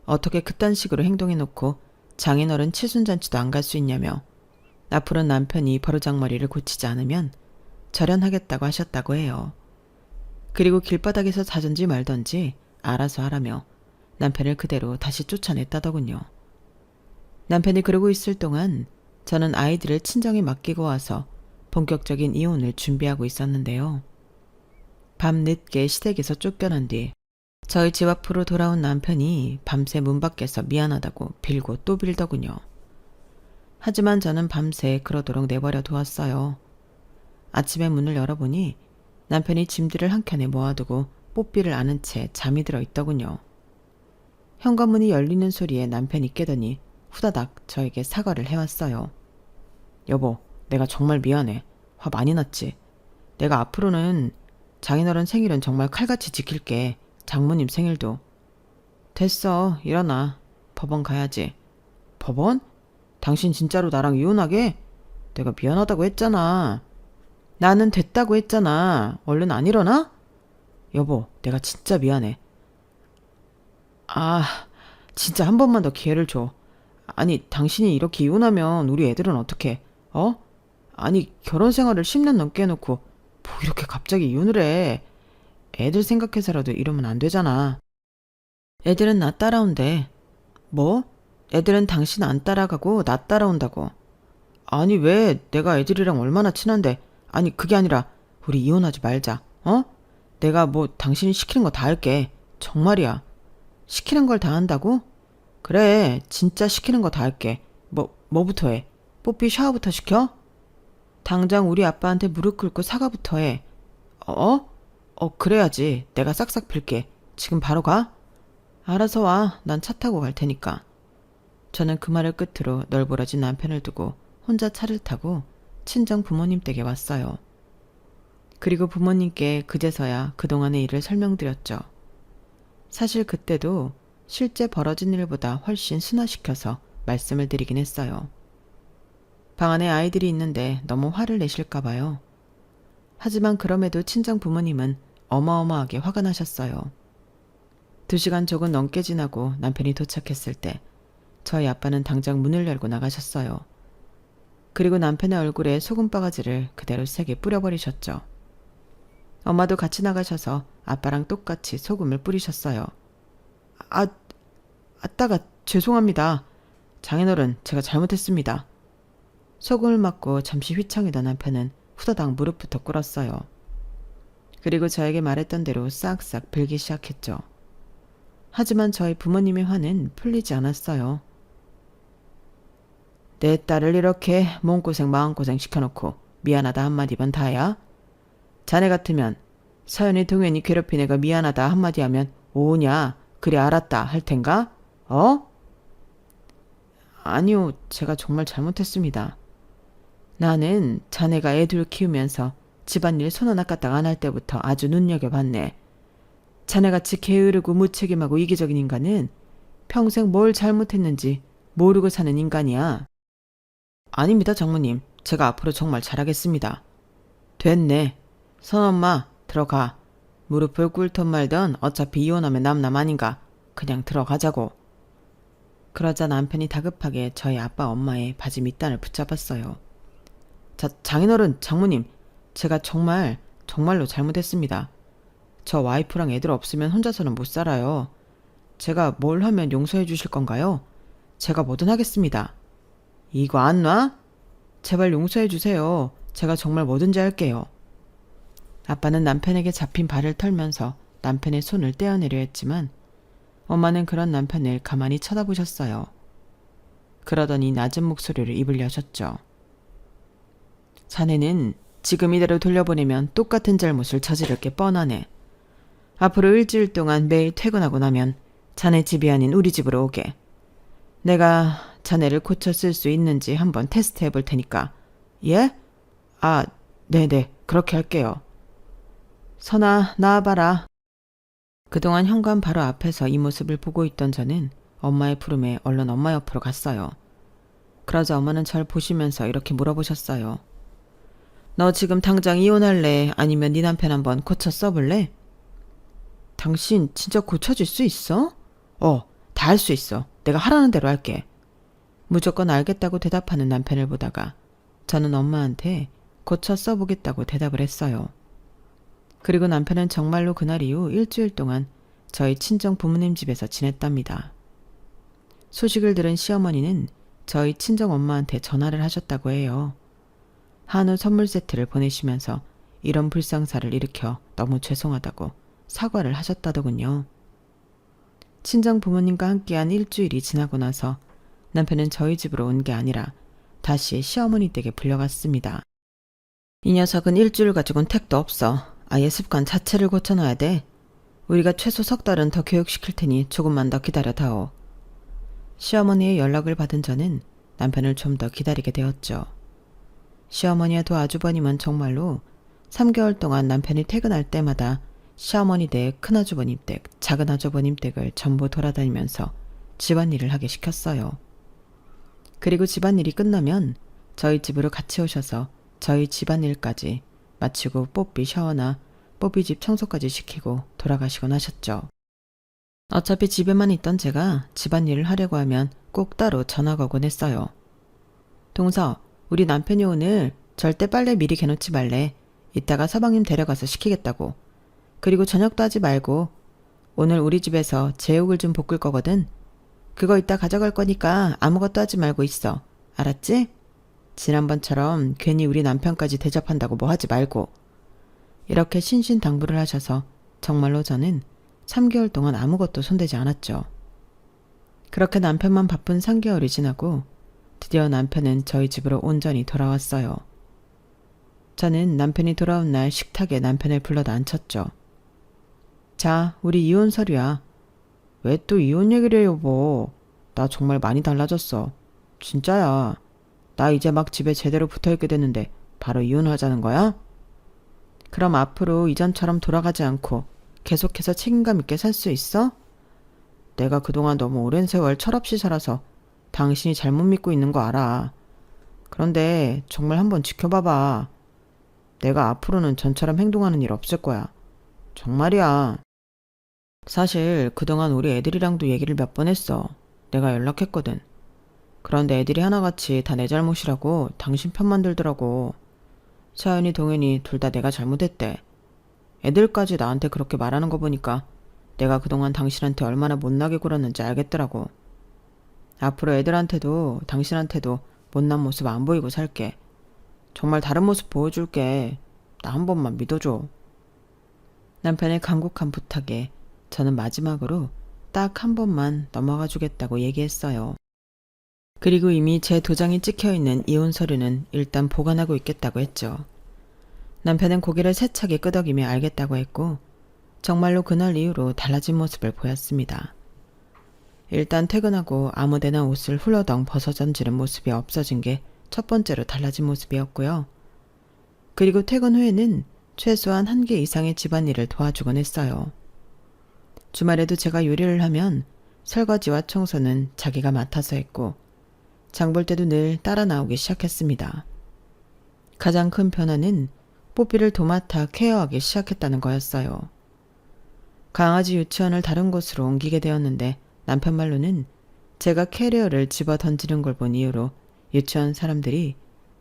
어떻게 그딴 식으로 행동해놓고 장인어른 칠순잔치도 안 갈 수 있냐며 앞으로 남편이 버르장머리를 고치지 않으면 절연하겠다고 하셨다고 해요. 그리고 길바닥에서 자든지 말든지 알아서 하라며 남편을 그대로 다시 쫓아냈다더군요. 남편이 그러고 있을 동안 저는 아이들을 친정에 맡기고 와서 본격적인 이혼을 준비하고 있었는데요. 밤 늦게 시댁에서 쫓겨난 뒤 저희 집 앞으로 돌아온 남편이 밤새 문 밖에서 미안하다고 빌고 또 빌더군요. 하지만 저는 밤새 그러도록 내버려 두었어요. 아침에 문을 열어보니 남편이 짐들을 한켠에 모아두고 뽀삐를 아는 채 잠이 들어 있더군요. 현관문이 열리는 소리에 남편이 깨더니 후다닥 저에게 사과를 해왔어요. 여보, 내가 정말 미안해. 화 많이 났지? 내가 앞으로는 장인어른 생일은 정말 칼같이 지킬게. 장모님 생일도. 됐어, 일어나. 법원 가야지. 법원? 당신 진짜로 나랑 이혼하게? 내가 미안하다고 했잖아. 나는 됐다고 했잖아. 얼른 안 일어나? 여보, 내가 진짜 미안해. 아, 진짜 한 번만 더 기회를 줘. 아니, 당신이 이렇게 이혼하면 우리 애들은 어떡해? 어? 아니, 결혼 생활을 10년 넘게 해놓고 뭐 이렇게 갑자기 이혼을 해. 애들 생각해서라도 이러면 안 되잖아. 애들은 나 따라온대. 뭐? 애들은 당신 안 따라가고 나 따라온다고. 아니, 왜? 내가 애들이랑 얼마나 친한데. 아니, 그게 아니라 우리 이혼하지 말자. 어? 내가 뭐 당신이 시키는 거 다 할게. 정말이야. 시키는 걸 다 한다고? 그래, 진짜 시키는 거 다 할게. 뭐부터 해? 뽀삐 샤워부터 시켜? 당장 우리 아빠한테 무릎 꿇고 사과부터 해. 그래야지. 내가 싹싹 빌게. 지금 바로 가? 알아서 와. 난 차 타고 갈 테니까. 저는 그 말을 끝으로 널브러진 남편을 두고 혼자 차를 타고 친정 부모님 댁에 왔어요. 그리고 부모님께 그제서야 그동안의 일을 설명드렸죠. 사실 그때도 실제 벌어진 일보다 훨씬 순화시켜서 말씀을 드리긴 했어요. 방 안에 아이들이 있는데 너무 화를 내실까 봐요. 하지만 그럼에도 친정 부모님은 어마어마하게 화가 나셨어요. 2시간 조금 넘게 지나고 남편이 도착했을 때 저희 아빠는 당장 문을 열고 나가셨어요. 그리고 남편의 얼굴에 소금 바가지를 그대로 세게 뿌려버리셨죠. 엄마도 같이 나가셔서 아빠랑 똑같이 소금을 뿌리셨어요. 아따가 죄송합니다. 장인어른, 제가 잘못했습니다. 소금을 맞고 잠시 휘청이던 남편은 후다닥 무릎부터 꿇었어요. 그리고 저에게 말했던 대로 싹싹 빌기 시작했죠. 하지만 저희 부모님의 화는 풀리지 않았어요. 내 딸을 이렇게 몸고생 마음고생 시켜놓고 미안하다 한마디만 다야? 자네 같으면 서연이 동현이 괴롭힌 애가 미안하다 한마디 하면 오냐 그래 알았다 할 텐가? 아니요, 제가 정말 잘못했습니다. 나는 자네가 애 둘 키우면서 집안일 손 하나 까딱 안 할 때부터 아주 눈여겨봤네. 자네같이 게으르고 무책임하고 이기적인 인간은 평생 뭘 잘못했는지 모르고 사는 인간이야. 아닙니다, 장모님. 제가 앞으로 정말 잘하겠습니다. 됐네. 선엄마, 들어가. 무릎을 꿇던 말던 어차피 이혼하면 남남 아닌가. 그냥 들어가자고. 그러자 남편이 다급하게 저희 아빠 엄마의 바지 밑단을 붙잡았어요. 장인어른, 장모님, 제가 정말로 잘못했습니다. 저 와이프랑 애들 없으면 혼자서는 못 살아요. 제가 뭘 하면 용서해 주실 건가요? 제가 뭐든 하겠습니다. 이거 안 놔? 제발 용서해 주세요. 제가 정말 뭐든지 할게요. 아빠는 남편에게 잡힌 발을 털면서 남편의 손을 떼어내려 했지만 엄마는 그런 남편을 가만히 쳐다보셨어요. 그러더니 낮은 목소리로 입을 여셨죠. 자네는 지금 이대로 돌려보내면 똑같은 잘못을 저지를 게 뻔하네. 앞으로 일주일 동안 매일 퇴근하고 나면 자네 집이 아닌 우리 집으로 오게. 내가 자네를 고쳐 쓸 수 있는지 한번 테스트 해볼 테니까. 예? 네네, 그렇게 할게요. 선아, 나와봐라. 그동안 현관 바로 앞에서 이 모습을 보고 있던 저는 엄마의 부름에 얼른 엄마 옆으로 갔어요. 그러자 엄마는 절 보시면서 이렇게 물어보셨어요. 너 지금 당장 이혼할래? 아니면 네 남편 한번 고쳐 써볼래? 당신 진짜 고쳐줄 수 있어? 다 할 수 있어. 내가 하라는 대로 할게. 무조건 알겠다고 대답하는 남편을 보다가 저는 엄마한테 고쳐 써보겠다고 대답을 했어요. 그리고 남편은 정말로 그날 이후 일주일 동안 저희 친정 부모님 집에서 지냈답니다. 소식을 들은 시어머니는 저희 친정 엄마한테 전화를 하셨다고 해요. 한우 선물 세트를 보내시면서 이런 불상사를 일으켜 너무 죄송하다고 사과를 하셨다더군요. 친정 부모님과 함께한 일주일이 지나고 나서 남편은 저희 집으로 온 게 아니라 다시 시어머니 댁에 불려갔습니다. 이 녀석은 일주일 가지고는 택도 없어. 아예 습관 자체를 고쳐놔야 돼. 우리가 최소 석 달은 더 교육시킬 테니 조금만 더 기다려다오. 시어머니의 연락을 받은 저는 남편을 좀 더 기다리게 되었죠. 시어머니와 도아주버님은 정말로 3개월 동안 남편이 퇴근할 때마다 시어머니 댁, 큰아주버님 댁, 작은아주버님 댁을 전부 돌아다니면서 집안일을 하게 시켰어요. 그리고 집안일이 끝나면 저희 집으로 같이 오셔서 저희 집안일까지 마치고 뽀삐 샤워나 뽀삐 집 청소까지 시키고 돌아가시곤 하셨죠. 어차피 집에만 있던 제가 집안일을 하려고 하면 꼭 따로 전화가 오곤 했어요. 동서, 우리 남편이 오늘 절대 빨래 미리 개놓지 말래. 이따가 서방님 데려가서 시키겠다고. 그리고 저녁도 하지 말고 오늘 우리 집에서 제육을 좀 볶을 거거든. 그거 이따 가져갈 거니까 아무것도 하지 말고 있어. 알았지? 지난번처럼 괜히 우리 남편까지 대접한다고 뭐 하지 말고. 이렇게 신신당부를 하셔서 정말로 저는 3개월 동안 아무것도 손대지 않았죠. 그렇게 남편만 바쁜 3개월이 지나고 드디어 남편은 저희 집으로 온전히 돌아왔어요. 저는 남편이 돌아온 날 식탁에 남편을 불러다 앉혔죠. 자, 우리 이혼 서류야. 왜 또 이혼 얘기를 해요, 여보. 나 정말 많이 달라졌어. 진짜야. 나 이제 막 집에 제대로 붙어있게 됐는데 바로 이혼하자는 거야? 그럼 앞으로 이전처럼 돌아가지 않고 계속해서 책임감 있게 살 수 있어? 내가 그동안 너무 오랜 세월 철없이 살아서 당신이 잘못 믿고 있는 거 알아. 그런데 정말 한번 지켜봐봐. 내가 앞으로는 전처럼 행동하는 일 없을 거야. 정말이야. 사실 그동안 우리 애들이랑도 얘기를 몇 번 했어. 내가 연락했거든. 그런데 애들이 하나같이 다 내 잘못이라고 당신 편만 들더라고. 서연이 동현이 둘 다 내가 잘못했대. 애들까지 나한테 그렇게 말하는 거 보니까 내가 그동안 당신한테 얼마나 못나게 굴었는지 알겠더라고. 앞으로 애들한테도 당신한테도 못난 모습 안 보이고 살게. 정말 다른 모습 보여줄게. 나 한 번만 믿어줘. 남편의 간곡한 부탁에 저는 마지막으로 딱 한 번만 넘어가 주겠다고 얘기했어요. 그리고 이미 제 도장이 찍혀있는 이혼 서류는 일단 보관하고 있겠다고 했죠. 남편은 고개를 세차게 끄덕이며 알겠다고 했고 정말로 그날 이후로 달라진 모습을 보였습니다. 일단 퇴근하고 아무데나 옷을 훌러덩 벗어던지는 모습이 없어진 게 첫 번째로 달라진 모습이었고요. 그리고 퇴근 후에는 최소한 1개 이상의 집안일을 도와주곤 했어요. 주말에도 제가 요리를 하면 설거지와 청소는 자기가 맡아서 했고 장볼 때도 늘 따라 나오기 시작했습니다. 가장 큰 변화는 뽀삐를 도맡아 케어하기 시작했다는 거였어요. 강아지 유치원을 다른 곳으로 옮기게 되었는데 남편 말로는 제가 캐리어를 집어 던지는 걸 본 이후로 유치원 사람들이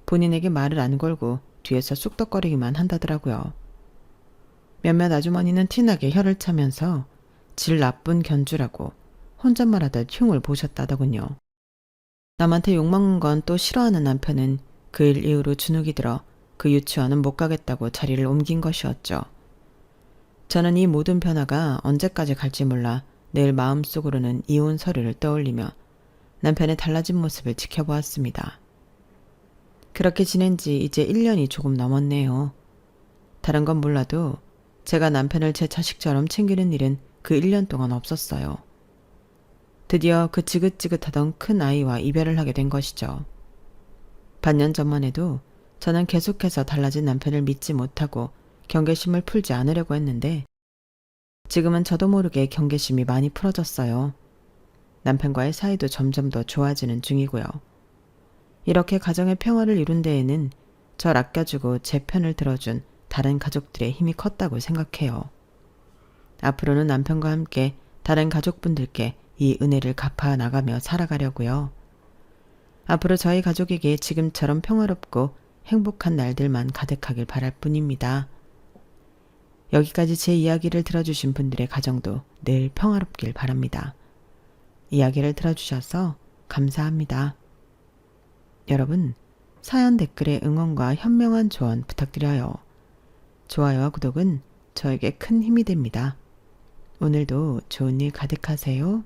본인에게 말을 안 걸고 뒤에서 쑥덕거리기만 한다더라고요. 몇몇 아주머니는 티나게 혀를 차면서 질 나쁜 견주라고 혼잣말하듯 흉을 보셨다더군요. 남한테 욕먹는 건 또 싫어하는 남편은 그 일 이후로 주눅이 들어 그 유치원은 못 가겠다고 자리를 옮긴 것이었죠. 저는 이 모든 변화가 언제까지 갈지 몰라 늘 마음속으로는 이혼 서류를 떠올리며 남편의 달라진 모습을 지켜보았습니다. 그렇게 지낸 지 이제 1년이 조금 넘었네요. 다른 건 몰라도 제가 남편을 제 자식처럼 챙기는 일은 그 1년 동안 없었어요. 드디어 그 지긋지긋하던 큰 아이와 이별을 하게 된 것이죠. 반년 전만 해도 저는 계속해서 달라진 남편을 믿지 못하고 경계심을 풀지 않으려고 했는데 지금은 저도 모르게 경계심이 많이 풀어졌어요. 남편과의 사이도 점점 더 좋아지는 중이고요. 이렇게 가정의 평화를 이룬 데에는 절 아껴주고 제 편을 들어준 다른 가족들의 힘이 컸다고 생각해요. 앞으로는 남편과 함께 다른 가족분들께 이 은혜를 갚아 나가며 살아가려고요. 앞으로 저희 가족에게 지금처럼 평화롭고 행복한 날들만 가득하길 바랄 뿐입니다. 여기까지 제 이야기를 들어주신 분들의 가정도 늘 평화롭길 바랍니다. 이야기를 들어주셔서 감사합니다. 여러분, 사연 댓글에 응원과 현명한 조언 부탁드려요. 좋아요와 구독은 저에게 큰 힘이 됩니다. 오늘도 좋은 일 가득하세요.